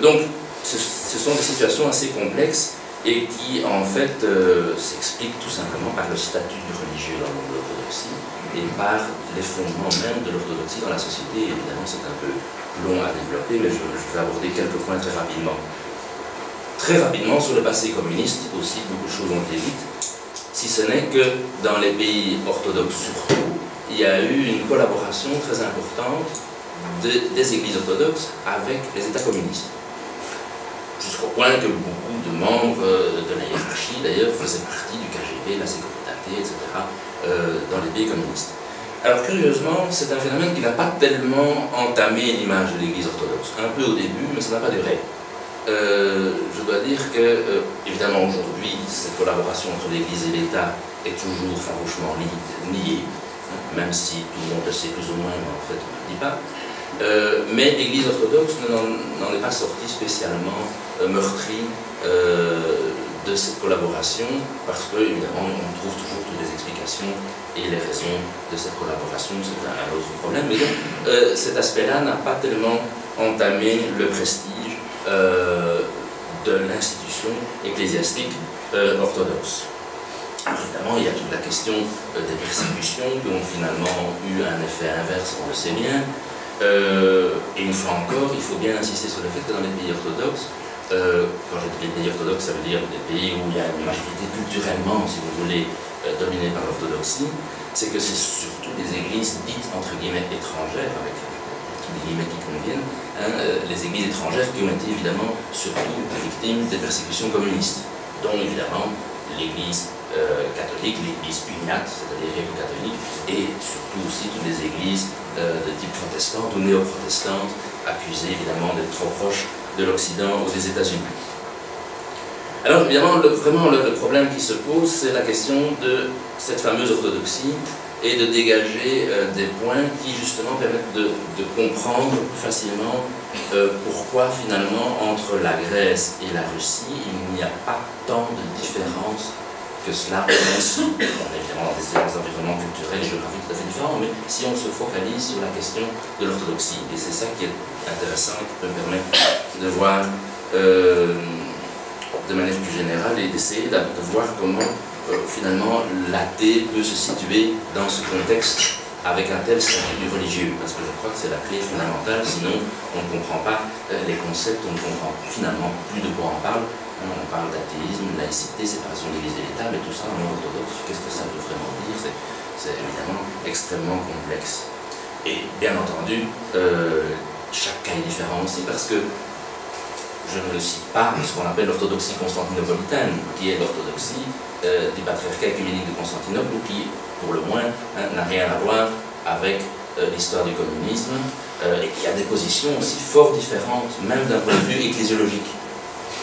Donc ce sont des situations assez complexes et qui en fait s'expliquent tout simplement par le statut du religieux dans l'orthodoxie et par les fondements même de l'orthodoxie dans la société. Évidemment, c'est un peu long à développer, mais je vais aborder quelques points très rapidement. Très rapidement, sur le passé communiste, aussi, beaucoup de choses ont été dites, si ce n'est que dans les pays orthodoxes surtout, il y a eu une collaboration très importante des églises orthodoxes avec les États communistes. Jusqu'au point que beaucoup de membres de la hiérarchie, d'ailleurs, faisaient partie du KGB, la Sécurité, etc., dans les pays communistes. Alors curieusement, c'est un phénomène qui n'a pas tellement entamé l'image de l'Église orthodoxe. Un peu au début, mais ça n'a pas duré. Je dois dire que, évidemment, aujourd'hui, cette collaboration entre l'Église et l'État est toujours farouchement niée, même si tout le monde le sait plus ou moins, mais en fait, on ne le dit pas. Mais l'Église orthodoxe n'en est pas sortie spécialement meurtrie de cette collaboration, parce que, évidemment, on trouve toujours toutes les explications et les raisons de cette collaboration, c'est un autre problème. Mais donc, cet aspect-là n'a pas tellement entamé le prestige de l'institution ecclésiastique orthodoxe. Alors évidemment, il y a toute la question des persécutions qui ont finalement eu un effet inverse, on le sait bien. Et une fois encore, il faut bien insister sur le fait que dans les pays orthodoxes, quand je dis les pays orthodoxes, ça veut dire des pays où il y a une majorité culturellement, si vous voulez, dominée par l'orthodoxie, c'est que c'est surtout des églises dites entre guillemets étrangères, avec des guillemets qui conviennent, les églises étrangères qui ont été évidemment surtout victimes des persécutions communistes, dont évidemment l'église catholique, l'église uniate, c'est-à-dire gréco-catholique, et surtout aussi toutes les églises de type protestante ou néo-protestante, accusées évidemment d'être trop proches de l'Occident ou des États-Unis. Alors évidemment, vraiment le problème qui se pose, c'est la question de cette fameuse orthodoxie et de dégager des points qui justement permettent de comprendre plus facilement pourquoi finalement entre la Grèce et la Russie, il n'y a pas tant de différence que cela, même si on est évidemment dans des environnements culturels et géographiques tout à fait différents, mais si on se focalise sur la question de l'orthodoxie. Et c'est ça qui est intéressant, qui peut me permettre de voir de manière plus générale et d'essayer de voir comment finalement l'athée peut se situer dans ce contexte avec un tel statut du religieux, parce que je crois que c'est la clé fondamentale, sinon on ne comprend pas les concepts, on ne comprend finalement plus de quoi on parle. On parle d'athéisme, laïcité, séparation de l'Église et l'État, mais tout ça en monde orthodoxe, qu'est-ce que ça veut vraiment dire? C'est évidemment extrêmement complexe. Et bien entendu, chaque cas est différent aussi, parce que je ne le cite pas ce qu'on appelle l'orthodoxie constantinopolitaine, qui est l'orthodoxie du patriarcat œcuménique de Constantinople, ou qui, pour le moins, n'a rien à voir avec l'histoire du communisme, et qui a des positions aussi fort différentes, même d'un point de vue ecclésiologique.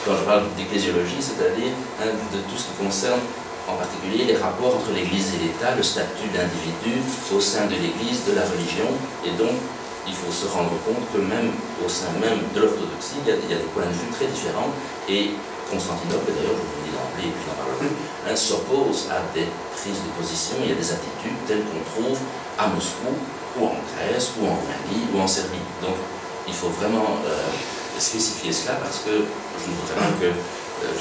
Quand je parle d'ecclésiologie, c'est-à-dire de tout ce qui concerne en particulier les rapports entre l'Église et l'État, le statut d'individu au sein de l'Église, de la religion, et donc il faut se rendre compte que même au sein même de l'orthodoxie, il y a des points de vue très différents, et Constantinople, d'ailleurs, je vous le dis d'emblée, et puis j'en parlerai, s'oppose à des prises de position, il y a des attitudes telles qu'on trouve à Moscou, ou en Grèce, ou en Roumanie, ou en Serbie. Donc il faut vraiment spécifier cela, parce que je ne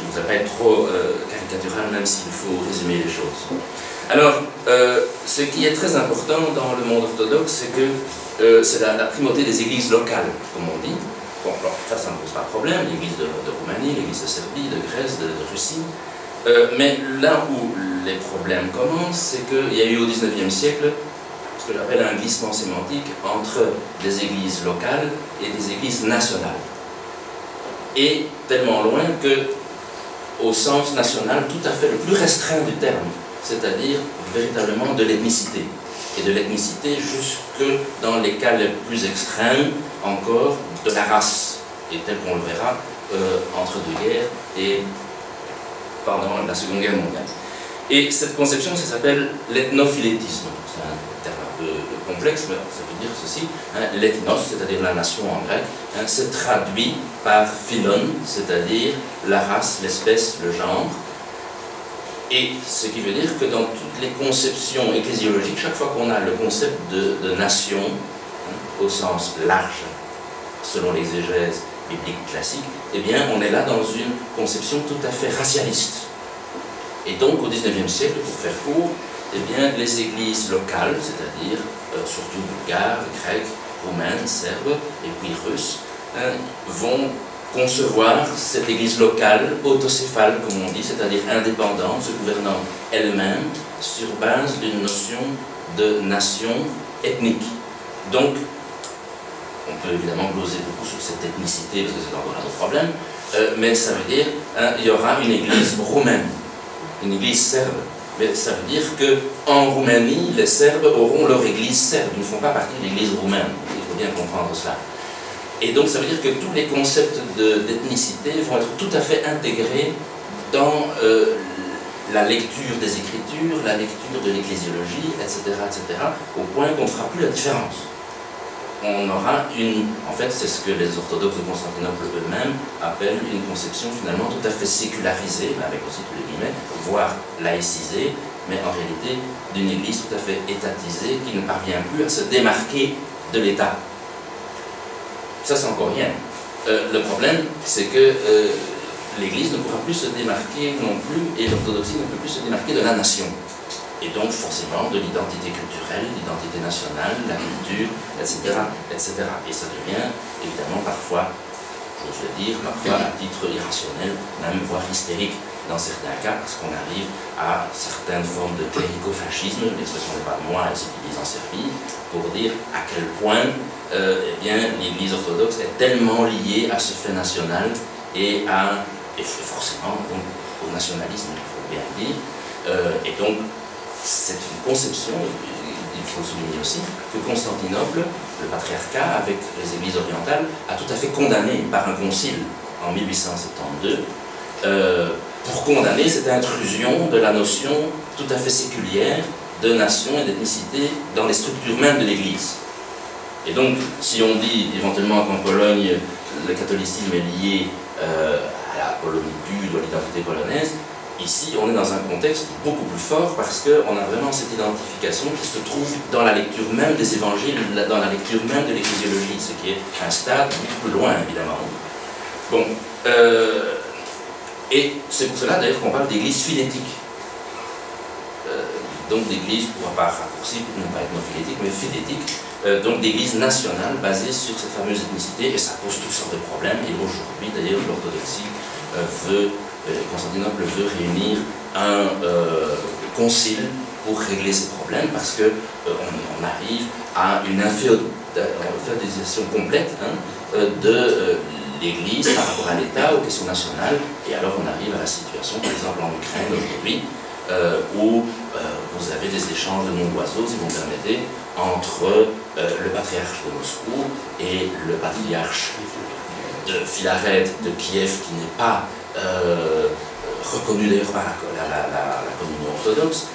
voudrais pas être trop caricatural, même s'il faut résumer les choses. Alors, ce qui est très important dans le monde orthodoxe, c'est que c'est la primauté des églises locales, comme on dit. Bon, alors, ça ne pose pas de problème, l'église de Roumanie, l'église de Serbie, de Grèce, de Russie. Mais là où les problèmes commencent, c'est qu'il y a eu au XIXe siècle ce que j'appelle un glissement sémantique entre des églises locales et des églises nationales. Et tellement loin que, au sens national tout à fait le plus restreint du terme, c'est-à-dire véritablement de l'ethnicité. Et de l'ethnicité jusque dans les cas les plus extrêmes, encore de la race, et tel qu'on le verra entre deux guerres et pendant la Seconde Guerre mondiale. Et cette conception, ça s'appelle l'ethnophilétisme. C'est un terme un peu complexe, mais ça veut dire ceci. L'ethnos, c'est-à-dire la nation en grec, se traduit par phylon, c'est-à-dire la race, l'espèce, le genre. Et ce qui veut dire que dans toutes les conceptions ecclésiologiques, chaque fois qu'on a le concept de nation, au sens large, selon l'exégèse biblique classique, eh bien on est là dans une conception tout à fait racialiste. Et donc au XIXe siècle, pour faire court, eh bien les églises locales, c'est-à-dire surtout bulgares, grecques, roumaines, serbes et puis russes, vont concevoir cette église locale, autocéphale comme on dit, c'est-à-dire indépendante, se gouvernant elle-même sur base d'une notion de nation ethnique. Donc, on peut évidemment gloser beaucoup sur cette ethnicité, parce que c'est encore un autre problème, mais ça veut dire il y aura une église roumaine, une église serbe. Mais ça veut dire qu'en Roumanie, les Serbes auront leur église serbe, ils ne font pas partie de l'église roumaine. Il faut bien comprendre cela. Et donc ça veut dire que tous les concepts d'ethnicité vont être tout à fait intégrés dans la lecture des Écritures, la lecture de l'ecclésiologie, etc., au point qu'on ne fera plus la différence. On aura en fait, c'est ce que les orthodoxes de Constantinople eux-mêmes appellent une conception finalement tout à fait sécularisée, avec aussi tous les guillemets, voire laïcisée, mais en réalité d'une église tout à fait étatisée qui ne parvient plus à se démarquer de l'État. Ça, c'est encore rien. Le problème, c'est que l'Église ne pourra plus se démarquer non plus, et l'orthodoxie ne peut plus se démarquer de la nation. Et donc, forcément, de l'identité culturelle, l'identité nationale, la culture, etc., etc. Et ça devient, évidemment, parfois, j'ose le dire, parfois à titre irrationnel, même voire hystérique dans certains cas, parce qu'on arrive à certaines formes de clérico-fascisme, l'expression n'est pas de moi, elle s'utilise en Serbie, pour dire à quel point eh bien, l'Église orthodoxe est tellement liée à ce fait national et forcément donc, au nationalisme, il faut bien le dire. Et donc, c'est une conception, il faut souligner aussi, que Constantinople, le patriarcat, avec les églises orientales, a tout à fait condamné par un concile en 1872, pour condamner cette intrusion de la notion tout à fait séculière de nation et d'ethnicité dans les structures mêmes de l'Église. Et donc, si on dit éventuellement qu'en Pologne, le catholicisme est lié à la polonitude ou à l'identité polonaise, Ici, on est dans un contexte beaucoup plus fort parce qu'on a vraiment cette identification qui se trouve dans la lecture même des évangiles, dans la lecture même de l'ecclésiologie, ce qui est un stade beaucoup plus loin, évidemment. Bon, et c'est pour cela d'ailleurs qu'on parle d'église phylétique. Donc d'église, pour ne pas raccourcir, pour ne pas être non phylétique, mais phylétique, donc d'église nationale basée sur cette fameuse ethnicité, et ça pose toutes sortes de problèmes, et aujourd'hui d'ailleurs l'orthodoxie Constantinople veut réunir un concile pour régler ces problèmes, parce que on arrive à une inféodalisation complète de l'Église par rapport à l'État, aux questions nationales, et alors on arrive à la situation, par exemple en Ukraine aujourd'hui, où vous avez des échanges de noms d'oiseaux, si vous me permettez, entre le patriarche de Moscou et le patriarche de Philarète de Kiev, qui n'est pas reconnu d'ailleurs par la communion orthodoxe,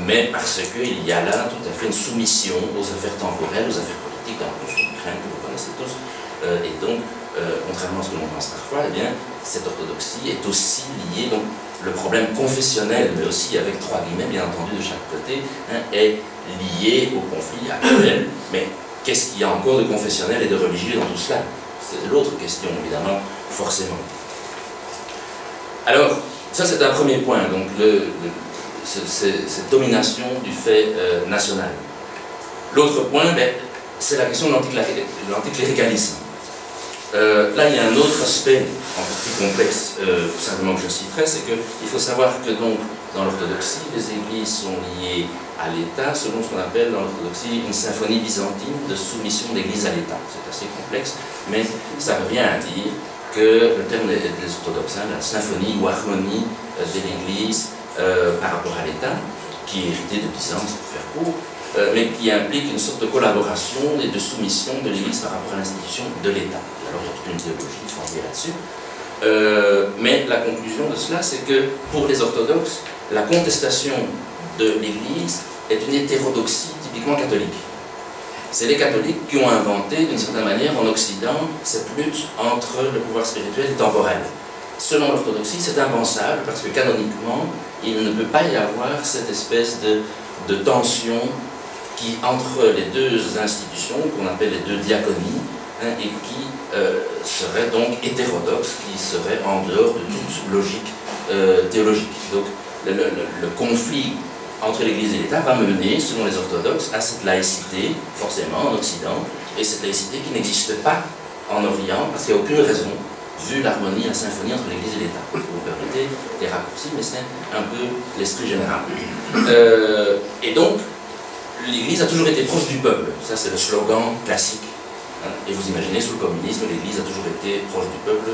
mais parce qu'il y a là tout à fait une soumission aux affaires temporelles, aux affaires politiques dans la Ukraine que vous connaissez tous, et donc, contrairement à ce que l'on pense parfois, eh bien, cette orthodoxie est aussi liée, donc le problème confessionnel, mais aussi avec 3 guillemets bien entendu de chaque côté, est lié au conflit actuel. Mais qu'est-ce qu'il y a encore de confessionnel et de religieux dans tout cela? C'est l'autre question, évidemment, forcément. Alors, ça c'est un premier point, donc cette domination du fait national. L'autre point, ben, c'est la question de l'anticléricalisme. Là, il y a un autre aspect encore plus complexe, simplement que je citerai, c'est qu'il faut savoir que donc, dans l'orthodoxie, les églises sont liées à l'État selon ce qu'on appelle dans l'orthodoxie une symphonie byzantine de soumission d'église à l'État. C'est assez complexe, mais ça revient à dire que le terme des orthodoxes, la symphonie ou harmonie de l'église par rapport à l'État, qui est hérité de Byzance pour faire court, mais qui implique une sorte de collaboration et de soumission de l'Église par rapport à l'institution de l'État. Alors il y a toute une théologie fondée là-dessus. Mais la conclusion de cela, c'est que pour les orthodoxes, la contestation de l'Église est une hétérodoxie typiquement catholique. C'est les catholiques qui ont inventé, d'une certaine manière, en Occident, cette lutte entre le pouvoir spirituel et temporel. Selon l'orthodoxie, c'est impensable, parce que canoniquement, il ne peut pas y avoir cette espèce de tension entre les deux institutions, qu'on appelle les deux diaconies, et qui serait donc hétérodoxe, qui serait en dehors de toute logique théologique. Donc le conflit entre l'Église et l'État va mener, selon les orthodoxes, à cette laïcité, forcément, en Occident, et cette laïcité qui n'existe pas en Orient, parce qu'il n'y a aucune raison, vu l'harmonie, la symphonie entre l'Église et l'État. Vous me permettez des raccourcis, mais c'est un peu l'esprit général. Et donc, l'Église a toujours été proche du peuple. Ça, c'est le slogan classique. Et vous imaginez, sous le communisme, l'Église a toujours été proche du peuple.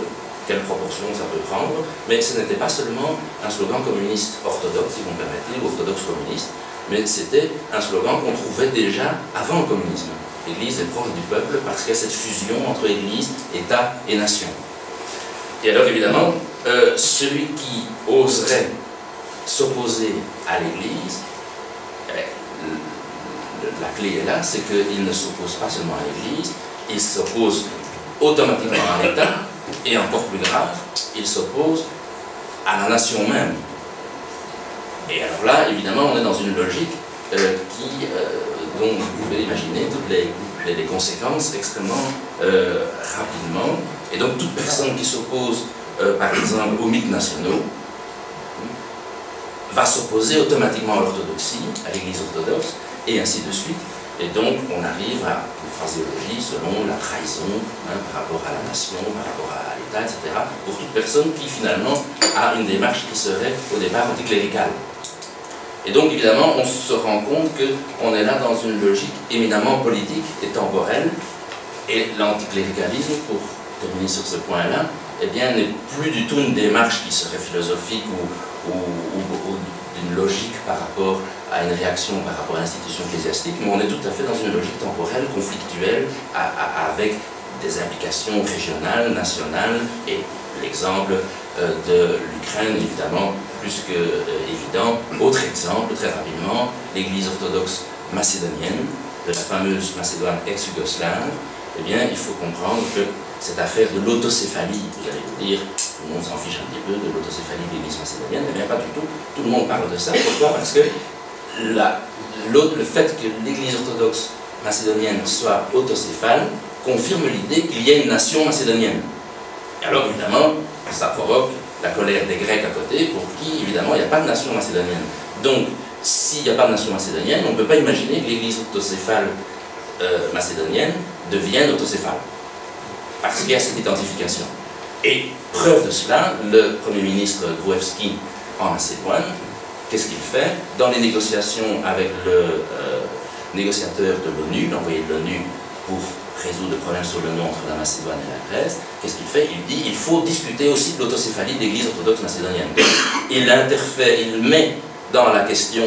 Quelle proportion ça peut prendre? Mais ce n'était pas seulement un slogan communiste orthodoxe, si vous me permettez, ou orthodoxe communiste, mais c'était un slogan qu'on trouvait déjà avant le communisme. L'Église est proche du peuple parce qu'il y a cette fusion entre Église, État et nation. Et alors, évidemment, celui qui oserait s'opposer à l'Église, la clé est là, c'est qu'il ne s'oppose pas seulement à l'Église, il s'oppose automatiquement à l'État, et encore plus grave, il s'oppose à la nation même. Et alors là, évidemment, on est dans une logique dont vous pouvez imaginer toutes les conséquences extrêmement rapidement. Et donc toute personne qui s'oppose, par exemple, aux mythes nationaux, va s'opposer automatiquement à l'orthodoxie, à l'Église orthodoxe, et ainsi de suite. Et donc, on arrive à une phraséologie selon la trahison par rapport à la nation, par rapport à l'État, etc. Pour toute personne qui, finalement, a une démarche qui serait, au départ, anticléricale. Et donc, évidemment, on se rend compte qu'on est là dans une logique éminemment politique et temporelle. Et l'anticléricalisme, pour terminer sur ce point-là, eh bien, n'est plus du tout une démarche qui serait philosophique ou d'une logique par rapport à une réaction par rapport à l'institution ecclésiastique, mais on est tout à fait dans une logique temporelle, conflictuelle, avec des implications régionales, nationales, et l'exemple de l'Ukraine, évidemment, plus que évident. Autre exemple, très rapidement, l'Église orthodoxe macédonienne, de la fameuse Macédoine ex-Yougoslave, eh bien, il faut comprendre que cette affaire de l'autocéphalie, vous allez vous dire, tout le monde s'en fiche un petit peu de l'autocéphalie de l'Église macédonienne, eh bien pas du tout, tout le monde parle de ça. Pourquoi? Parce que le fait que l'Église orthodoxe macédonienne soit autocéphale confirme l'idée qu'il y a une nation macédonienne. Et alors évidemment, ça provoque la colère des Grecs à côté, pour qui évidemment il n'y a pas de nation macédonienne. Donc, s'il n'y a pas de nation macédonienne, on ne peut pas imaginer que l'Église autocéphale macédonienne devienne autocéphale. Parce qu'il y a cette identification. Et preuve de cela, le Premier ministre Gruevski en Macédoine, qu'est-ce qu'il fait? Dans les négociations avec le négociateur de l'ONU, l'envoyé de l'ONU pour résoudre le problème sur le nom entre la Macédoine et la Grèce, qu'est-ce qu'il fait? Il dit qu'il faut discuter aussi de l'autocéphalie de l'Église orthodoxe macédonienne. Il met dans la question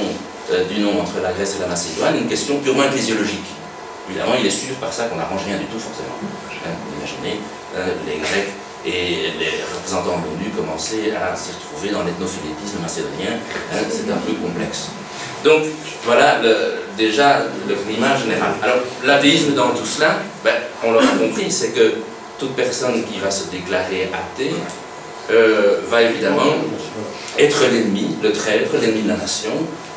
du nom entre la Grèce et la Macédoine une question purement ecclésiologique. Évidemment, il est sûr par ça qu'on n'arrange rien du tout, forcément. Vous imaginez, les Grecs et les représentants de l'ONU commençaient à s'y retrouver dans l'ethnophilétisme macédonien. C'est un peu complexe. Donc, voilà déjà le climat général. Alors, l'athéisme dans tout cela, on l'a compris, c'est que toute personne qui va se déclarer athée va évidemment être l'ennemi, le traître, l'ennemi de la nation.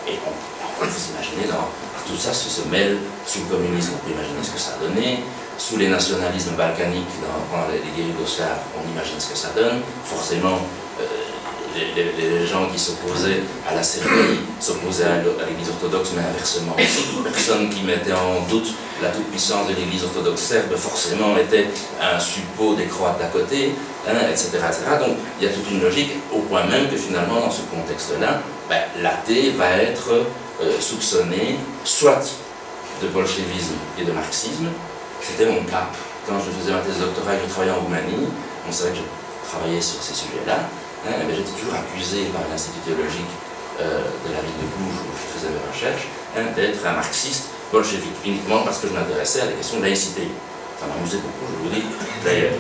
Et on peut s'imaginer dans tout ça se mêle sous le communisme, on peut imaginer ce que ça a donné. Sous les nationalismes balkaniques, pendant les guerres yougoslaves, on imagine ce que ça donne. Forcément, les gens qui s'opposaient à la Serbie s'opposaient à l'Église orthodoxe, mais inversement aussi. Personne qui mettait en doute la toute-puissance de l'Église orthodoxe serbe, forcément, était un suppôt des Croates d'à côté, etc., etc. Donc, il y a toute une logique, au point même que finalement, dans ce contexte-là, l'athée va être soupçonné soit de bolchevisme et de marxisme. C'était mon cas. Quand je faisais ma thèse de doctorat et que je travaillais en Roumanie, on savait que je travaillais sur ces sujets-là, j'étais toujours accusé par l'Institut théologique de la ville de Cluj où je faisais mes recherches, d'être un marxiste bolchevique, uniquement parce que je m'intéressais à des questions de laïcité. Ça m'amusait beaucoup, je vous dis, d'ailleurs.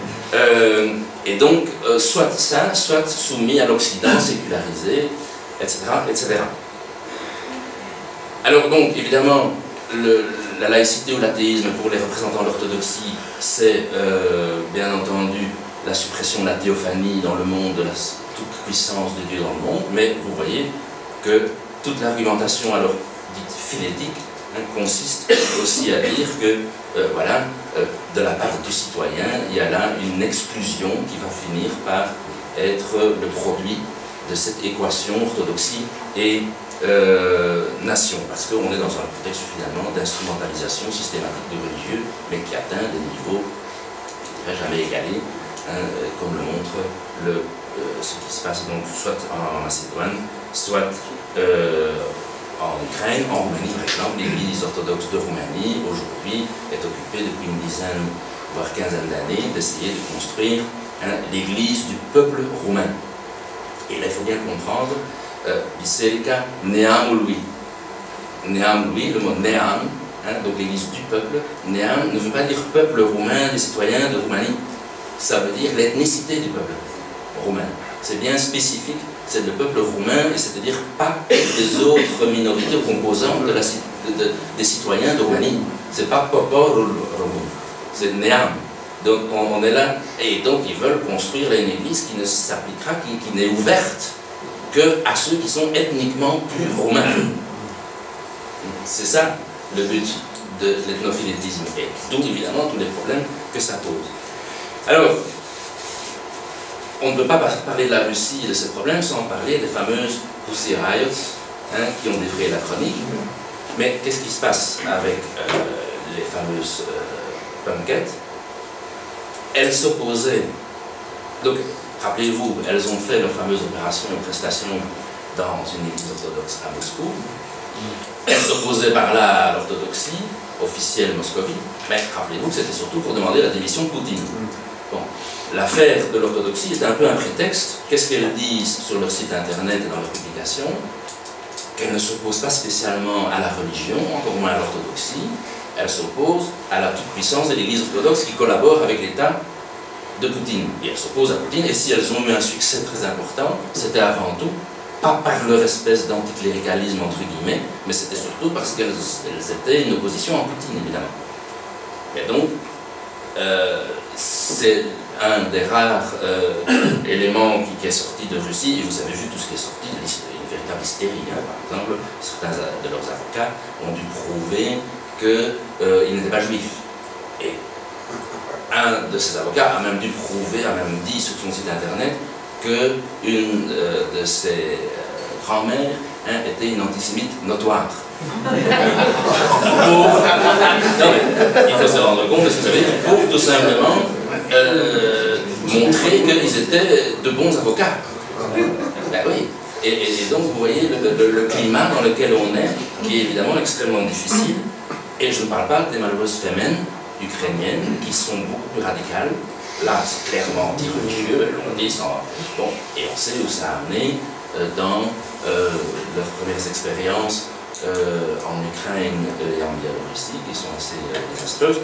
Et donc, soit ça, soit soumis à l'Occident, sécularisé, etc., etc. Alors donc, évidemment, la laïcité ou l'athéisme pour les représentants de l'orthodoxie, c'est bien entendu la suppression de la théophanie dans le monde, de la toute-puissance de Dieu dans le monde, mais vous voyez que toute l'argumentation alors dite philétique consiste aussi à dire que, de la part de tout citoyen, il y a là une exclusion qui va finir par être le produit de cette équation orthodoxie et nation, parce qu'on est dans un contexte finalement d'instrumentalisation systématique du religieux, mais qui atteint des niveaux qui ne seraient jamais égalés, comme le montre ce qui se passe donc soit en Macédoine, soit en Ukraine. En Roumanie, par exemple, l'Église orthodoxe de Roumanie, aujourd'hui, est occupée depuis une dizaine, voire quinzaine d'années, d'essayer de construire l'Église du peuple roumain. Et là, il faut bien comprendre, Biserica Neamului. Neamului, le mot Neam, donc l'Église du peuple, Neam ne veut pas dire peuple roumain des citoyens de Roumanie, ça veut dire l'ethnicité du peuple roumain. C'est bien spécifique, c'est le peuple roumain, et c'est-à-dire pas les autres minorités ou composantes des citoyens de Roumanie. C'est pas Poporul Romun, c'est Neam. Donc on est là, et donc ils veulent construire là une église qui ne s'appliquera, qui n'est ouverte qu'à ceux qui sont ethniquement purs roumains. C'est ça le but de l'ethnophilétisme, et d'où évidemment tous les problèmes que ça pose. Alors, on ne peut pas parler de la Russie et de ces problèmes sans parler des fameuses Pussy Riots qui ont défrayé la chronique. Mais qu'est-ce qui se passe avec les fameuses punkettes? Elles s'opposaient, donc rappelez-vous, elles ont fait leur fameuse opération et prestation dans une église orthodoxe à Moscou. Elles s'opposaient par là à l'orthodoxie officielle moscovite, mais rappelez-vous que c'était surtout pour demander la démission de Poutine. Bon, l'affaire de l'orthodoxie est un peu un prétexte. Qu'est-ce qu'elles disent sur leur site internet et dans leurs publications? Qu'elles ne s'opposent pas spécialement à la religion, encore moins à l'orthodoxie. Elles s'opposent à la toute-puissance de l'Église orthodoxe qui collabore avec l'État de Poutine. Et elles s'opposent à Poutine, et si elles ont eu un succès très important, c'était avant tout, pas par leur espèce d'anticléricalisme entre guillemets, mais c'était surtout parce qu'elles étaient une opposition à Poutine, évidemment. Et donc, c'est un des rares éléments qui est sorti de Russie, et vous avez vu tout ce qui est sorti, une véritable hystérie. Hein. Par exemple, certains de leurs avocats ont dû prouver qu'ils n'étaient pas juifs. Et un de ces avocats a même dû prouver, a même dit sur son site internet qu'une de ses grand-mères était une antisémite notoire. Non, mais il faut se rendre compte de ce que ça veut dire pour tout simplement montrer qu'ils étaient de bons avocats. Ben oui. Et donc vous voyez le climat dans lequel on est, qui est évidemment extrêmement difficile. Et je ne parle pas des malheureuses femmes ukrainiennes qui sont beaucoup plus radicales. Là, c'est clairement anti-religieux, elles l'ont dit sans... Bon, et on sait où ça a amené dans leurs premières expériences en Ukraine et en Biélorussie, qui sont assez désastreuses.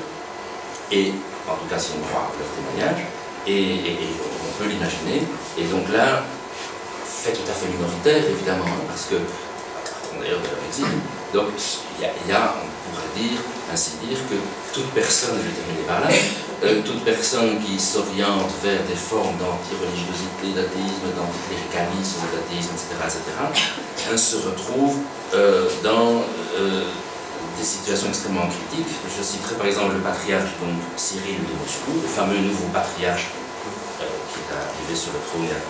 Et en tout cas, si on croit leur témoignage, et on peut l'imaginer. Et donc là, fait tout à fait minoritaire, évidemment, hein, parce que, d'ailleurs, de leur exil, donc il y a, on pourrait ainsi dire, que toute personne, je vais terminer par là, toute personne qui s'oriente vers des formes d'anti-religiosité, d'athéisme, d'anticléricalisme, d'athéisme, etc., se retrouve dans des situations extrêmement critiques. Je citerai par exemple le patriarche donc, Cyril de Moscou, le fameux nouveau patriarche qui est arrivé sur le trône il y a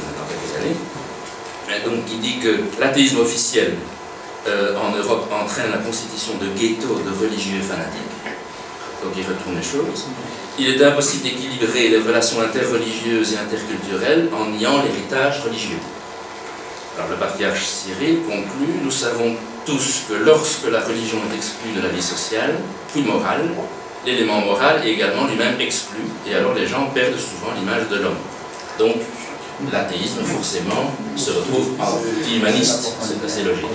maintenant quelques années, donc qui dit que l'athéisme officiel en Europe entraîne la constitution de ghettos de religieux fanatiques. Donc il retourne les choses. Il est impossible d'équilibrer les relations interreligieuses et interculturelles en niant l'héritage religieux. Alors le patriarche Cyril conclut: nous savons tous que lorsque la religion est exclue de la vie sociale, puis morale, l'élément moral est également lui-même exclu, et alors les gens perdent souvent l'image de l'homme. Donc l'athéisme, forcément, se retrouve anti-humaniste, c'est assez logique.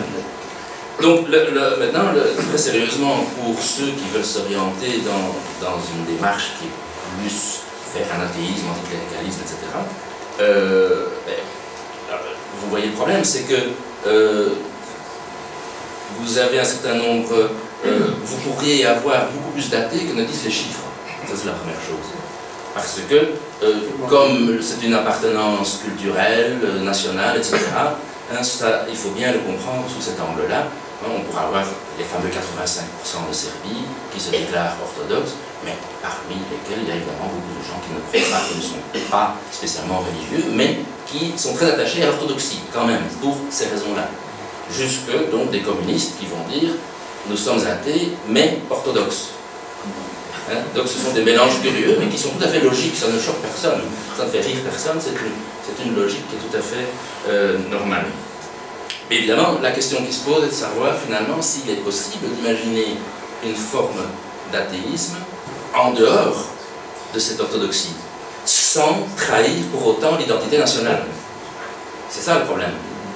Donc maintenant, très sérieusement, pour ceux qui veulent s'orienter dans une démarche qui est plus vers un athéisme, anticléricalisme, etc., vous voyez le problème, c'est que vous avez un certain nombre, vous pourriez avoir beaucoup plus d'athées que ne disent les chiffres. Ça, c'est la première chose. Parce que, comme c'est une appartenance culturelle, nationale, etc., ça, il faut bien le comprendre sous cet angle-là. On pourra avoir les fameux 85% de Serbie qui se déclarent orthodoxes, mais parmi lesquels il y a évidemment beaucoup de gens qui ne croient pas, qui ne sont pas spécialement religieux, mais qui sont très attachés à l'orthodoxie, quand même, pour ces raisons-là. Jusque, donc, des communistes qui vont dire « nous sommes athées, mais orthodoxes ». Donc ce sont des mélanges curieux, mais qui sont tout à fait logiques, ça ne choque personne, ça ne fait rire personne, c'est une logique qui est tout à fait normale. Mais évidemment, la question qui se pose est de savoir finalement s'il est possible d'imaginer une forme d'athéisme en dehors de cette orthodoxie, sans trahir pour autant l'identité nationale. C'est ça le problème.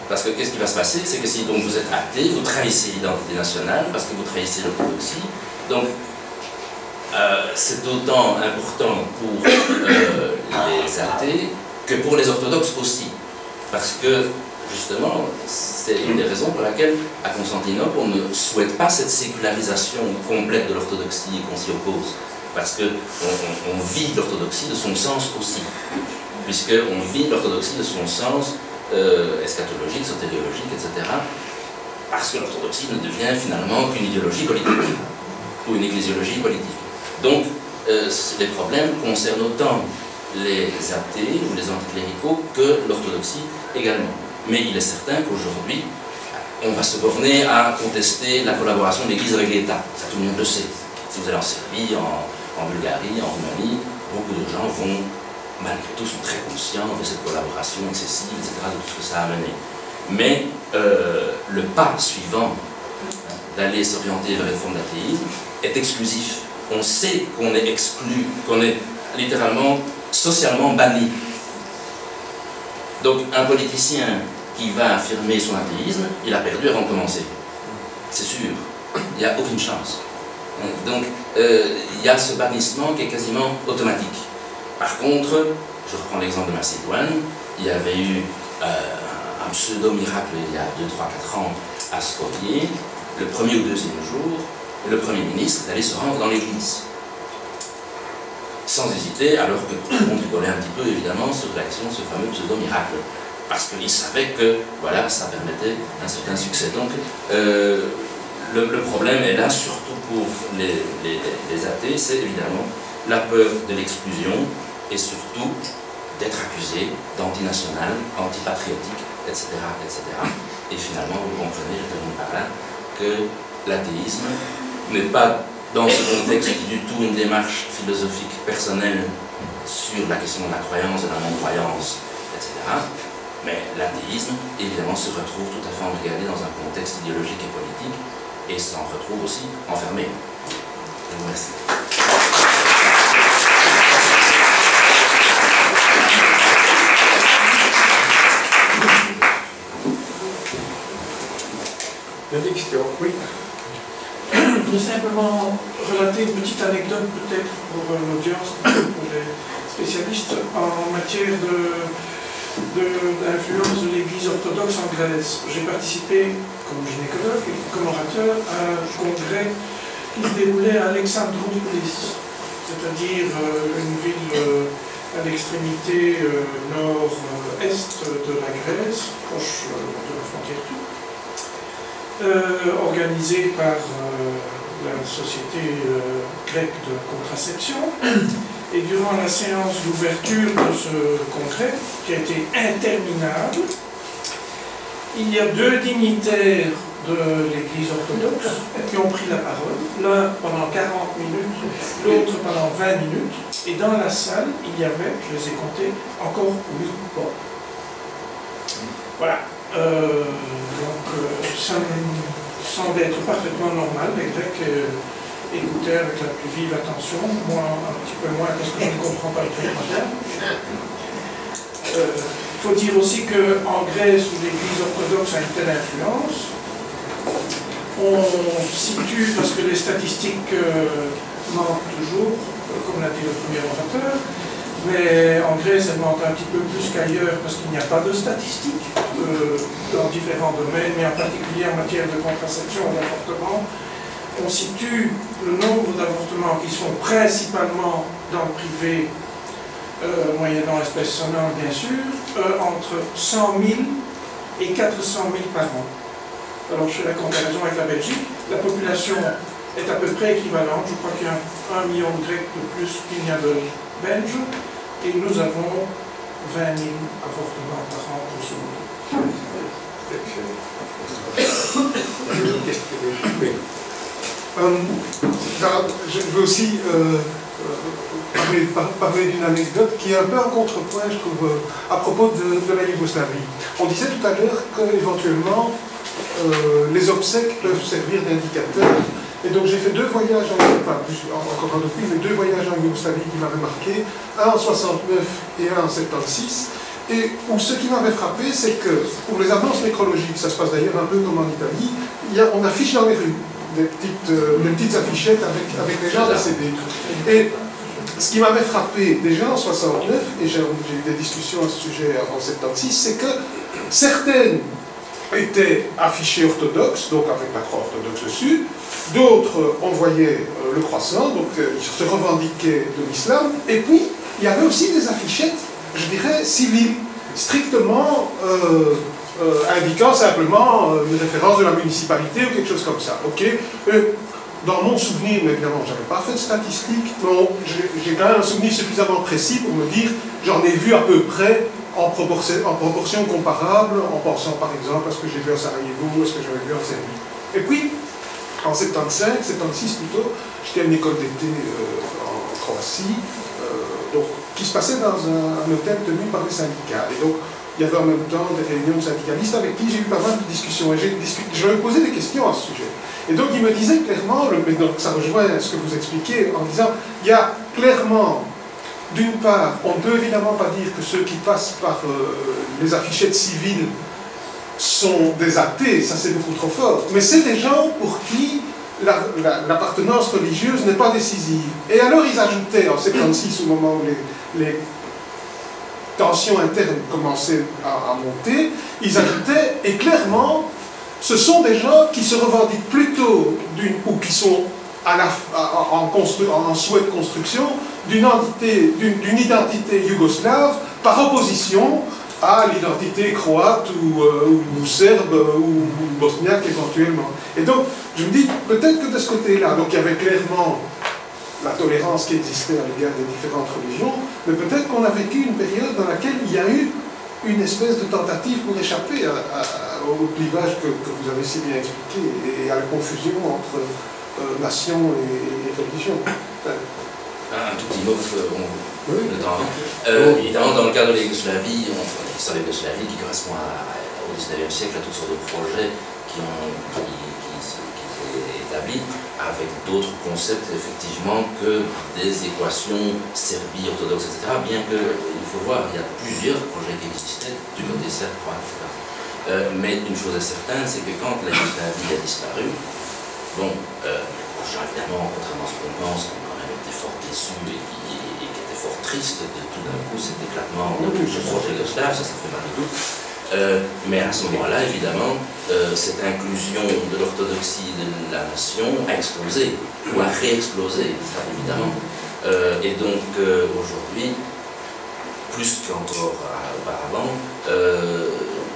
Parce que qu'est-ce qui va se passer? C'est que si donc, vous êtes athée, vous trahissez l'identité nationale, parce que vous trahissez l'orthodoxie. Donc, c'est d'autant important pour les athées que pour les orthodoxes aussi. Parce que, justement, c'est une des raisons pour laquelle, à Constantinople, on ne souhaite pas cette sécularisation complète de l'orthodoxie et qu'on s'y oppose. Parce qu'on vit l'orthodoxie de son sens aussi. Puisqu'on vit l'orthodoxie de son sens eschatologique, sotériologique, etc. Parce que l'orthodoxie ne devient finalement qu'une idéologie politique, ou une ecclésiologie politique. Donc, les problèmes concernent autant les athées ou les anticléricaux que l'orthodoxie également. Mais il est certain qu'aujourd'hui, on va se borner à contester la collaboration de l'Église avec l'État. Ça, tout le monde le sait. Si vous allez en Serbie, en Bulgarie, en Roumanie, beaucoup de gens vont, malgré tout, sont très conscients de cette collaboration excessive, etc., de tout ce que ça a amené. Mais le pas suivant, d'aller s'orienter vers une forme d'athéisme, est exclusif. On sait qu'on est exclu, qu'on est littéralement socialement banni. Donc un politicien qui va affirmer son athéisme, il a perdu avant de commencer. C'est sûr. Il n'y a aucune chance. Donc il y a ce bannissement qui est quasiment automatique. Par contre, je reprends l'exemple de Macédoine, il y avait eu un pseudo-miracle il y a 2, 3, 4 ans à Skopje. Le premier ou deuxième jour, le Premier ministre est allé se rendre dans l'église. sans hésiter, alors que tout le monde rigolait un petit peu, évidemment, sur l'action de ce fameux pseudo-miracle. Parce qu'ils savaient que, voilà, ça permettait un certain succès. Donc, le problème est là, surtout pour les athées, c'est évidemment la peur de l'exclusion et surtout d'être accusé d'antinational, antipatriotique, etc., etc. Et finalement, vous comprenez, je termine par là, que l'athéisme n'est pas dans ce contexte du tout une démarche philosophique personnelle sur la question de la croyance, de la non-croyance, etc. Mais l'athéisme, évidemment, se retrouve tout à fait embrigadé dans un contexte idéologique et politique et s'en retrouve aussi enfermé. Je vous remercie. Bénédiction, oui. Je vais simplement relater une petite anecdote peut-être pour l'audience, pour les spécialistes, en matière d'influence de l'Église orthodoxe en Grèce. J'ai participé comme gynécologue et comme orateur à un congrès qui se déroulait à Alexandroupolis, c'est-à-dire une ville à l'extrémité nord-est de la Grèce, proche de la frontière turque, organisée par la Société grecque de contraception. Et durant la séance d'ouverture de ce congrès, qui a été interminable, il y a deux dignitaires de l'Église orthodoxe qui ont pris la parole, l'un pendant 40 minutes, l'autre pendant 20 minutes, et dans la salle, il y avait, je les ai comptés, encore 8 portes. Voilà. Ça me semble être parfaitement normal. Les Grecs écoutaient avec la plus vive attention, moi un petit peu moins parce que je ne comprends pas le grec moderne. Il faut dire aussi qu'en Grèce, où l'Église orthodoxe a une telle influence, on situe, parce que les statistiques manquent toujours, comme l'a dit le premier orateur, mais en Grèce, elles mentent un petit peu plus qu'ailleurs parce qu'il n'y a pas de statistiques dans différents domaines, mais en particulier en matière de contraception et d'avortement. On situe le nombre d'avortements qui sont principalement dans le privé, moyennant espèces sonnantes bien sûr, entre 100 000 et 400 000 par an. Alors je fais la comparaison avec la Belgique, la population est à peu près équivalente, je crois qu'il y a 1 million de Grecs de plus qu'il n'y a de Belges, et nous avons 20 000 avortements par an pour ce monde. Je veux aussi parler d'une anecdote qui est un peu un contrepoint, je trouve, à propos de la Yougoslavie. On disait tout à l'heure qu'éventuellement, les obsèques peuvent servir d'indicateur. Et donc j'ai fait deux voyages, encore un depuis, mais deux voyages en Yougoslavie qui m'avaient marqué, un en 69 et un en 76. Et où ce qui m'avait frappé, c'est que pour les avances nécrologiques, ça se passe d'ailleurs un peu comme en Italie, on affiche dans les rues des petites affichettes avec les gens décédés. Et ce qui m'avait frappé déjà en 69, et j'ai eu des discussions à ce sujet en 76, c'est que certaines étaient affichées orthodoxes, donc avec la croix orthodoxe dessus, d'autres envoyaient le croissant, donc ils se revendiquaient de l'islam, et puis il y avait aussi des affichettes, je dirais, civiles, strictement indiquant simplement une référence de la municipalité ou quelque chose comme ça. Okay. Dans mon souvenir, mais évidemment, je n'avais pas fait de statistiques, mais j'ai quand même un souvenir suffisamment précis pour me dire, j'en ai vu à peu près en proportion comparable, en pensant par exemple à ce que j'ai vu à Sarajevo, à ce que j'avais vu en Serbie. Et puis, en 75, 76 plutôt, j'étais à une école d'été en Croatie, donc, qui se passait dans un hôtel tenu par les syndicats. Et donc, il y avait en même temps des réunions de syndicalistes avec qui j'ai eu pas mal de discussions. Et je leur ai posé des questions à ce sujet. Et donc, ils me disaient clairement, mais donc ça rejoint ce que vous expliquez, en disant, il y a clairement, d'une part, on ne peut évidemment pas dire que ceux qui passent par les affichettes civiles sont des athées, ça c'est beaucoup trop fort, mais c'est des gens pour qui l'appartenance religieuse n'est pas décisive. Et alors ils ajoutaient, en 76, au moment où les tensions internes commençaient à monter, ils ajoutaient, et clairement, ce sont des gens qui se revendiquent plutôt ou qui sont en souhait de construction d'une identité yougoslave par opposition à l'identité croate ou serbe ou bosniaque éventuellement. Et donc, je me dis, peut-être que de ce côté-là, donc il y avait clairement la tolérance qui existait à l'égard des différentes religions, mais peut-être qu'on a vécu une période dans laquelle il y a eu une espèce de tentative pour échapper au clivage que vous avez si bien expliqué et à la confusion entre nation et religion. Un tout petit mot, évidemment, dans le cas de la Yougoslavie, l'histoire de la Yougoslavie qui correspond au 19e siècle, à toutes sortes de projets qui étaient établis avec d'autres concepts, effectivement, que des équations Serbie, orthodoxe, etc. Bien qu'il faut voir, il y a plusieurs projets qui existaient du côté serbe, etc. Mais une chose est certaine, c'est que quand la Yougoslavie a disparu, bon, évidemment, contrairement à ce qu'on pense, qui quand même été fort déçus et qui était fort triste de tout d'un coup cet éclatement de ce projet yougoslave, ça fait pas de doute. Mais à ce moment-là, évidemment, cette inclusion de l'orthodoxie de la nation a explosé, ou a réexplosé, ça évidemment. Et donc, aujourd'hui, plus qu'encore auparavant,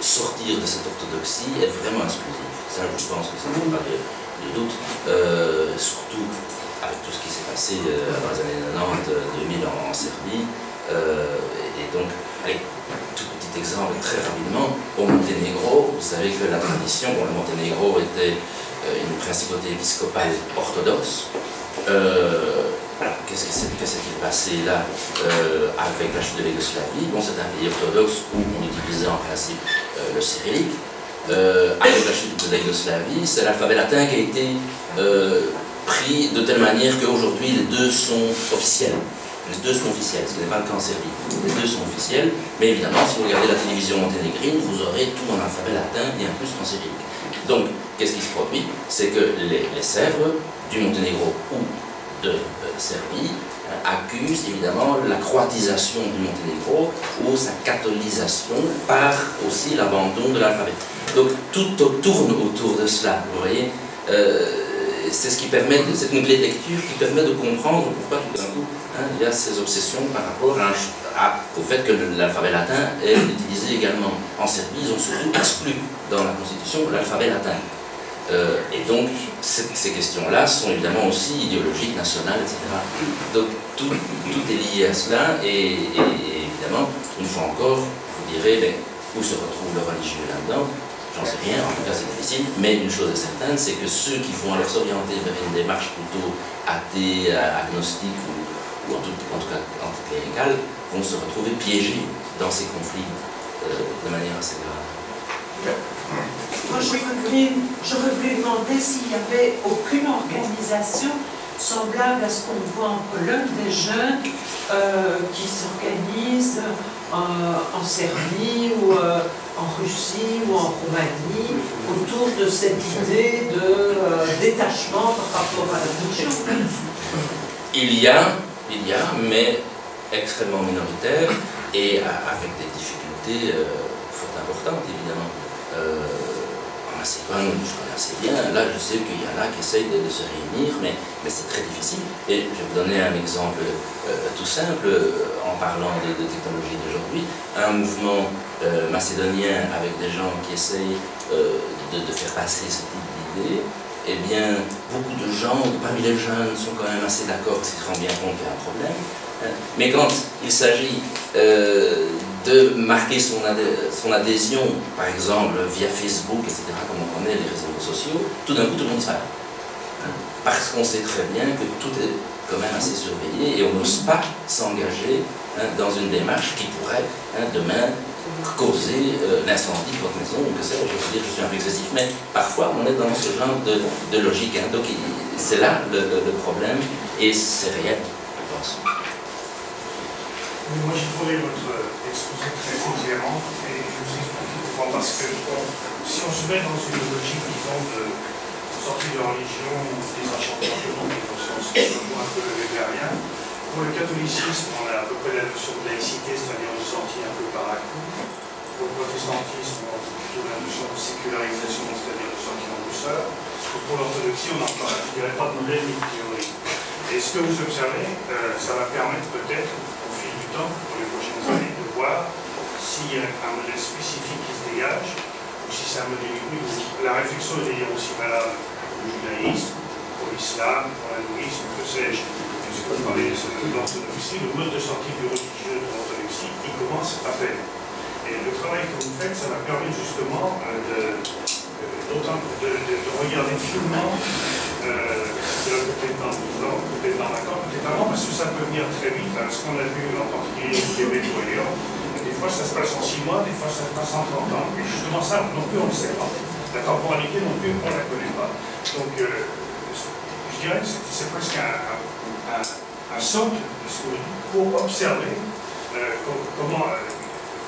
sortir de cette orthodoxie est vraiment exclusif. Ça, je pense que ça ne fait pas de doute, surtout avec tout ce qui s'est passé dans les années 90, 2000 en Serbie. Et donc, allez, tout petit exemple très rapidement, au Monténégro, vous savez que la tradition, bon, le Monténégro était une principauté épiscopale orthodoxe. Alors, qu'est-ce qui s'est passé là avec la chute de la Yougoslavie? Bon, c'est un pays orthodoxe où on utilisait en principe le cyrillique. Avec la chute de la Yougoslavie, c'est l'alphabet latin qui a été pris de telle manière qu'aujourd'hui les deux sont officiels. Les deux sont officiels, ce qui n'est pas le cas en Serbie. Les deux sont officiels, mais évidemment, si vous regardez la télévision monténégrine, vous aurez tout en alphabet latin, bien plus qu'en cyrillique. Donc, qu'est-ce qui se produit? C'est que les Sèvres du Monténégro ou de Serbie accusent évidemment la croatisation du Monténégro ou sa catholisation par aussi l'abandon de l'alphabet. Donc, tout tourne autour de cela, vous voyez. C'est ce qui permet, c'est une clé de lecture qui permet de comprendre pourquoi tout d'un coup il y a ces obsessions par rapport au fait que l'alphabet latin est utilisé également. En Serbie, ils ont surtout exclu dans la Constitution l'alphabet latin. Et donc, ces questions-là sont évidemment aussi idéologiques, nationales, etc. Donc, tout est lié à cela, et évidemment, une fois encore, vous direz, mais où se retrouve le religieux là-dedans? J'en sais rien, en tout cas c'est difficile, mais une chose est certaine, c'est que ceux qui vont alors s'orienter vers une démarche plutôt athée, agnostique ou en tout cas anticléricale, vont se retrouver piégés dans ces conflits de manière assez grave. Moi, j'aurais voulu demander s'il n'y avait aucune organisation semblable à ce qu'on voit en Pologne, des jeunes qui s'organisent en Serbie ou en Russie ou en Roumanie autour de cette idée de détachement par rapport à la religion. Il y a, mais extrêmement minoritaire et avec des difficultés fort importantes, évidemment. En Macédoine, je connais assez bien, là je sais qu'il y en a qui essayent de se réunir, mais c'est très difficile. Et je vais vous donner un exemple tout simple, en parlant de technologie d'aujourd'hui. Un mouvement macédonien avec des gens qui essayent de faire passer ce type d'idée, eh bien, beaucoup de gens, parmi les jeunes, sont quand même assez d'accord, qu'ils se rendent bien compte qu'il y a un problème. Mais quand il s'agit de marquer son adhésion, par exemple via Facebook, etc., comme on connaît les réseaux sociaux, tout d'un coup tout le monde disparaît. Parce qu'on sait très bien que tout est quand même assez surveillé et on n'ose pas s'engager dans une démarche qui pourrait demain causer l'incendie de votre maison, ou que sais-je. Je veux dire, je suis un peu excessif, mais parfois on est dans ce genre de logique. Donc c'est là le problème et c'est réel, je pense. Moi j'ai trouvé votre exposé très éclairant et je vous explique pourquoi. Parce que si on se met dans une logique, disons, de sortie de religion ou des enchantements de conscience, un peu végétarien, pour le catholicisme, on a à peu près la notion de laïcité, c'est-à-dire de sortie un peu par à coup. pour le protestantisme, on trouve plutôt la notion de sécularisation, c'est-à-dire le sentiment douceur. Pour l'orthodoxie, on il n'y aurait pas de modèle ni de théorie. Et ce que vous observez, ça va permettre peut-être, au fil du temps, pour les prochaines années, de voir s'il y a un modèle spécifique qui se dégage, ou si c'est un modèle hybride. La réflexion est d'ailleurs aussi valable pour le judaïsme, pour l'islam, pour l'hindouisme, que sais-je. Puisque vous parlez de l'orthodoxie, le mode de sortie du religieux de l'orthodoxie, il commence à peine. Et le travail que vous faites, ça va permettre justement de regarder finement peut-être dans 10 ans, peut-être dans 20 ans, peut-être avant, parce que ça peut venir très vite. Ce qu'on a vu en particulier au Québec ou ailleurs, des fois ça se passe en 6 mois, des fois ça se passe en 30 ans. Et justement ça, non plus on ne le sait pas. La temporalité non plus, on ne la connaît pas. Donc je dirais que c'est presque un socle pour observer comment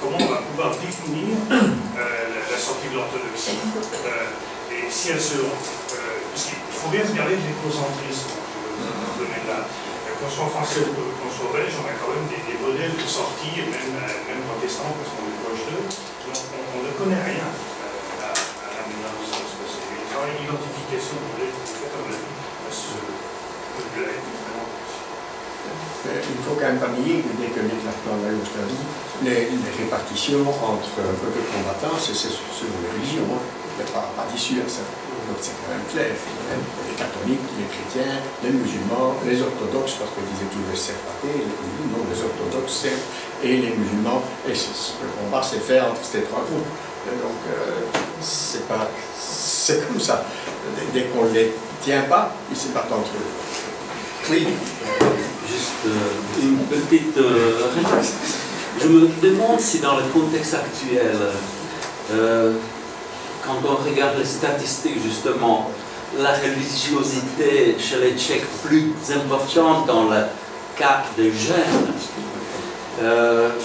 on va pouvoir définir la sortie de l'orthodoxie et si elle se... parce qu'il faut bien regarder l'égocentrisme dans ce domaine-là. Qu'on soit français ou qu'on soit belge, on a quand même des modèles de sortie, même protestants, parce qu'on est proche d'eux. Donc on ne connaît rien à la mélange. Le travail d'identification de modèles que vous faites, à mon avis, peut l'être vraiment. Il faut quand même pas nier que dès que l'éclatement de la Yougoslavie, les répartitions entre peuples combattants, c'est selon les religions. Il n'y a pas d'issue à ça. Donc c'est quand même clair. Les catholiques, les chrétiens, les musulmans, les orthodoxes, parce qu'on disait tous les serpatés, non, les orthodoxes et les musulmans. Et le combat s'est fait entre ces trois groupes. Et donc c'est comme ça. Dès qu'on ne les tient pas, ils se battent entre eux. Oui. Juste une petite réponse. Je me demande si dans le contexte actuel, quand on regarde les statistiques justement, la religiosité chez les Tchèques plus importante dans le cas des jeunes,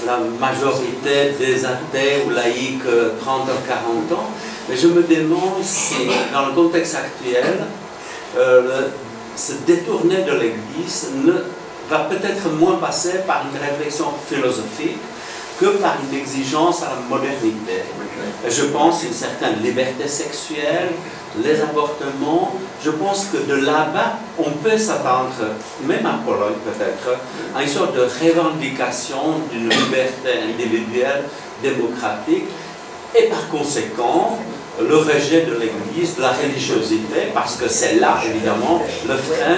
la majorité des athées ou laïcs 30 à 40 ans, mais je me demande si dans le contexte actuel, se détourner de l'Église va peut-être moins passer par une réflexion philosophique que par une exigence à la modernité. Je pense une certaine liberté sexuelle, les avortements. Je pense que de là-bas, on peut s'attendre, même en Pologne peut-être, à une sorte de revendication d'une liberté individuelle démocratique et par conséquent, le rejet de l'Église, de la religiosité, parce que c'est là, évidemment, le frein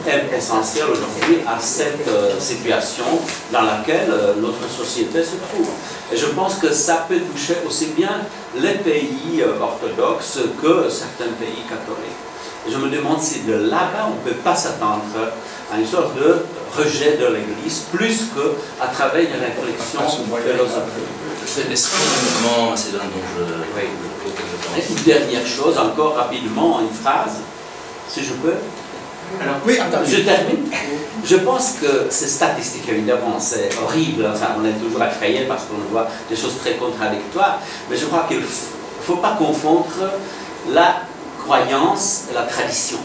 est essentiel aujourd'hui à cette situation dans laquelle notre société se trouve. Et je pense que ça peut toucher aussi bien les pays orthodoxes que certains pays catholiques. Et je me demande si de là-bas, on ne peut pas s'attendre à une sorte de rejet de l'Église, plus qu'à travers une réflexion philosophique. C'est l'esprit du mouvement macédonien dont je pense. Une dernière chose, encore rapidement, une phrase, si je peux. Alors, oui, attendez. Je termine. Je pense que ces statistiques, évidemment, c'est horrible. Enfin, on est toujours effrayé parce qu'on voit des choses très contradictoires. Mais je crois qu'il ne faut pas confondre la croyance et la tradition.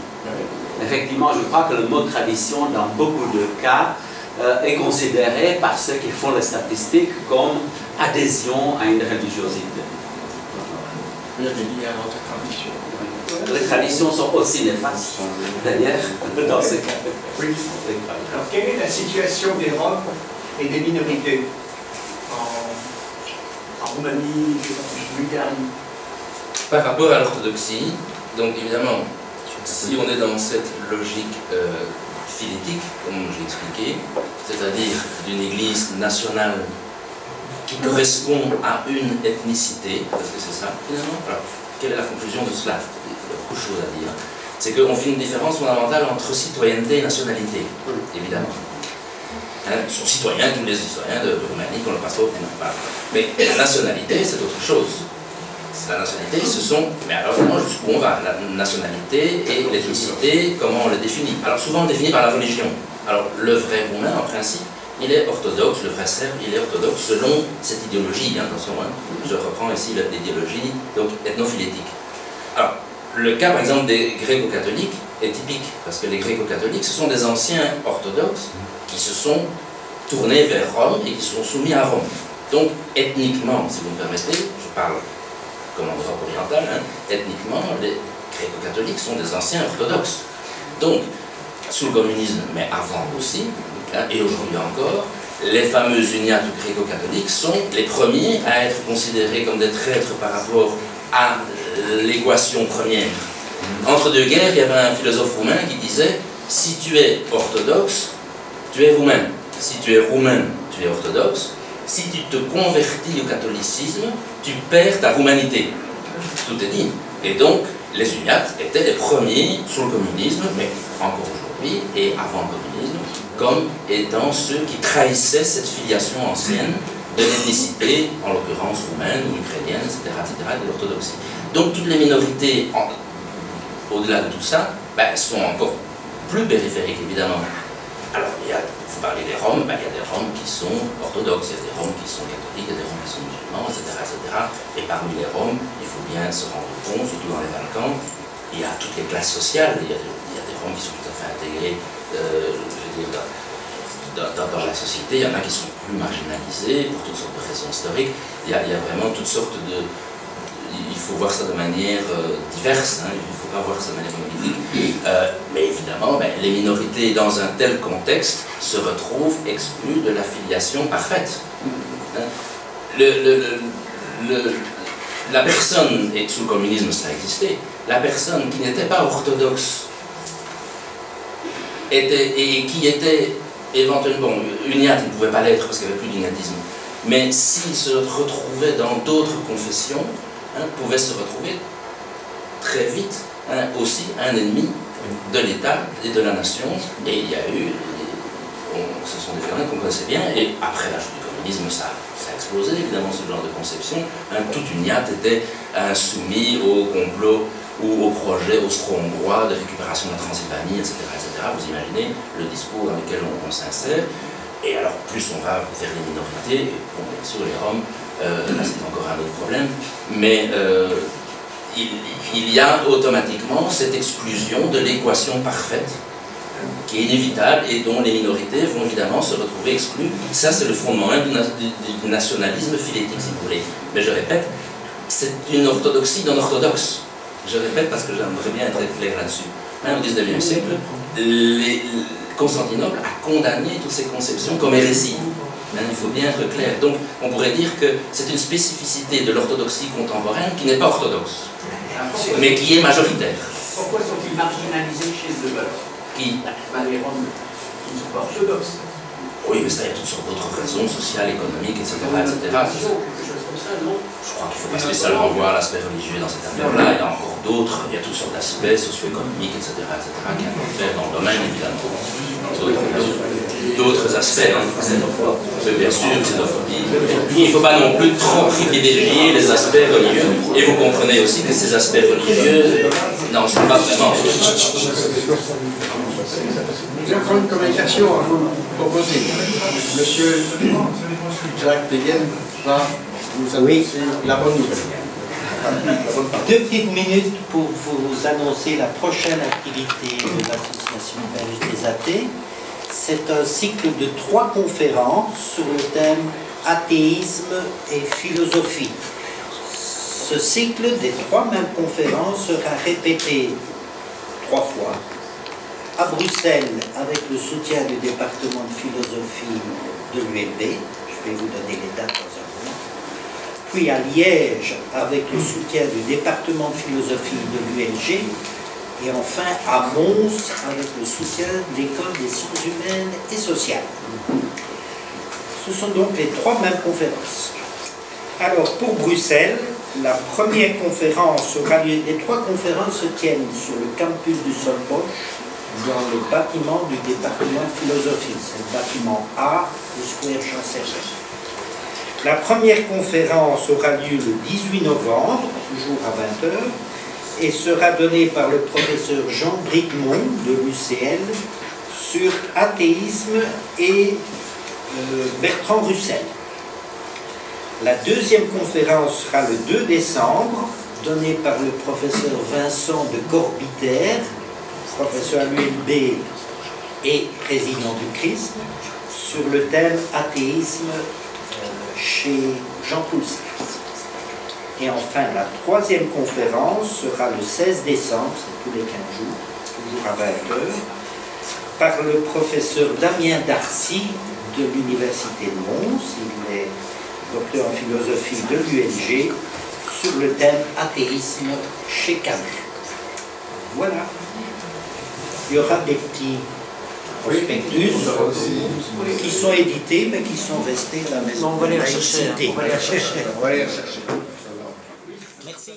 Effectivement, je crois que le mot tradition, dans beaucoup de cas, est considéré par ceux qui font les statistiques comme adhésion à une religiosité. Il y a des liens entre traditions. Les traditions sont aussi néfastes, d'ailleurs, dans ce cas. Oui. Alors, quelle est la situation des Roms et des minorités en Roumanie, en Bulgarie? Par rapport à l'orthodoxie, donc évidemment, si on est dans cette logique philétique, comme j'ai expliqué, c'est-à-dire d'une église nationale qui correspond à une ethnicité, parce que c'est ça finalement. Alors, quelle est la conclusion de cela? Il y a beaucoup de choses à dire. C'est qu'on fait une différence fondamentale entre citoyenneté et nationalité, évidemment. Hein, ils sont citoyens, tous les citoyens de Roumanie, qu'on le passeport, pas. Mais la nationalité, c'est autre chose. La nationalité, ce sont, mais alors vraiment jusqu'où on va, la nationalité et l'ethnicité, comment on le définit. Alors souvent on le définit par la religion. Alors le vrai roumain, en principe, il est orthodoxe, le vrai serbe, il est orthodoxe selon cette idéologie, hein, attention, hein. Je reprends ici l'idéologie donc ethnophilétique. Alors, le cas par exemple des gréco-catholiques est typique, parce que les gréco-catholiques, ce sont des anciens orthodoxes qui se sont tournés vers Rome et qui sont soumis à Rome. Donc, ethniquement, si vous me permettez, je parle comme en Europe orientale, hein, ethniquement, les gréco-catholiques sont des anciens orthodoxes. Donc, sous le communisme, mais avant aussi, hein, et aujourd'hui encore, les fameux uniates gréco-catholiques sont les premiers à être considérés comme des traîtres par rapport à l'équation première. Entre deux guerres, il y avait un philosophe roumain qui disait « Si tu es orthodoxe, tu es roumain. Si tu es roumain, tu es orthodoxe. Si tu te convertis au catholicisme, tu perds ta roumanité. » Tout est dit. Et donc, les uniates étaient les premiers sous le communisme, mais encore aujourd'hui, et avant le communisme, comme étant ceux qui trahissaient cette filiation ancienne de l'ethnicité, en l'occurrence roumaine ou ukrainienne, etc., de l'orthodoxie. Donc toutes les minorités, au-delà de tout ça, sont encore plus périphériques, évidemment. Alors, vous parlez des Roms, il y a des Roms qui sont orthodoxes, il y a des Roms qui sont catholiques, il y a des Roms qui sont musulmans, etc., etc. Et parmi les Roms, il faut bien se rendre compte, surtout dans les Balkans, il y a toutes les classes sociales, il y a des Roms qui sont tout à fait intégrés, dans la société, il y en a qui sont plus marginalisés pour toutes sortes de raisons historiques. Il y a vraiment toutes sortes de... Il faut voir ça de manière diverse, hein, il ne faut pas voir ça de manière monolithique. Mais évidemment, les minorités dans un tel contexte se retrouvent exclues de la filiation parfaite. La personne, et sous le communisme ça existait, la personne qui n'était pas orthodoxe et qui était éventuellement, uniate, il ne pouvait pas l'être parce qu'il n'y avait plus d'uniatisme, mais s'il se retrouvait dans d'autres confessions, pouvait se retrouver très vite aussi un ennemi de l'État et de la nation. Et il y a eu, ce sont des phénomènes qu'on connaissait bien, et après la chute du communisme, ça a explosé évidemment ce genre de conception. Toute uniate était soumise au complot ou au projet austro-hongrois de récupération de la Transylvanie, etc., etc. Vous imaginez le discours dans lequel on s'insère. Et alors, plus on va vers les minorités, et bon, bien sûr, les Roms, là c'est encore un autre problème, mais il y a automatiquement cette exclusion de l'équation parfaite qui est inévitable et dont les minorités vont évidemment se retrouver exclues. Ça, c'est le fondement même du nationalisme philétique, si vous voulez. Mais je répète, c'est une orthodoxie non orthodoxe. Je répète parce que j'aimerais bien être clair là-dessus. Au XIXe siècle, Constantinople a condamné toutes ces conceptions comme hérésie. Il faut bien être clair. Donc, on pourrait dire que c'est une spécificité de l'orthodoxie contemporaine qui n'est pas orthodoxe, mais qui est majoritaire. Pourquoi sont-ils marginalisés chez eux alors? Qui? Les Roms qui ne sont pas orthodoxes. Oui, mais ça, il y a toutes sortes d'autres raisons, sociales, économiques, etc. etc. Je crois qu'il ne faut pas spécialement voir l'aspect religieux dans cette affaire-là. Il y a encore d'autres, il y a toutes sortes d'aspects socio-économiques, etc., qui interfèrent dans le domaine, évidemment. D'autres aspects, hein. Bien sûr, xénophobie. Il ne faut pas non plus trop privilégier les aspects religieux. Et vous comprenez aussi que ces aspects religieux n'en sont pas vraiment. J'ai encore une communication à vous proposer. Monsieur Jacques Degen va vous annoncer la bonne nouvelle. 2 petites minutes pour vous annoncer la prochaine activité de l'Association belge des athées. C'est un cycle de 3 conférences sur le thème athéisme et philosophie. Ce cycle des 3 mêmes conférences sera répété 3 fois. À Bruxelles, avec le soutien du département de philosophie de l'ULB, je vais vous donner les dates dans un moment. Puis à Liège, avec le soutien du département de philosophie de l'ULG, et enfin à Mons, avec le soutien de l'École des sciences humaines et sociales. Ce sont donc les 3 mêmes conférences. Alors pour Bruxelles, la première conférence aura lieu, les 3 conférences se tiennent sur le campus du Solbosch, dans le bâtiment du département de philosophie, c'est le bâtiment A du Square Chancellerie. La première conférence aura lieu le 18 novembre, toujours à 20 h, et sera donnée par le professeur Jean Bricmont de l'UCL sur athéisme et Bertrand Russell. La deuxième conférence sera le 2 décembre, donnée par le professeur Vincent de Corbiter, professeur à l'ULB et président du CRISM, sur le thème athéisme chez Jean-Paul Sartre. Et enfin, la troisième conférence sera le 16 décembre, c'est tous les 15 jours, toujours à 20h, par le professeur Damien Darcy de l'Université de Mons. Il est docteur en philosophie de l'ULG sur le thème athéisme chez Camus. Voilà. Il y aura des petits prospectus qui sont édités mais qui sont restés à la maison. On va les rechercher. On va les rechercher. On va aller chercher. Merci.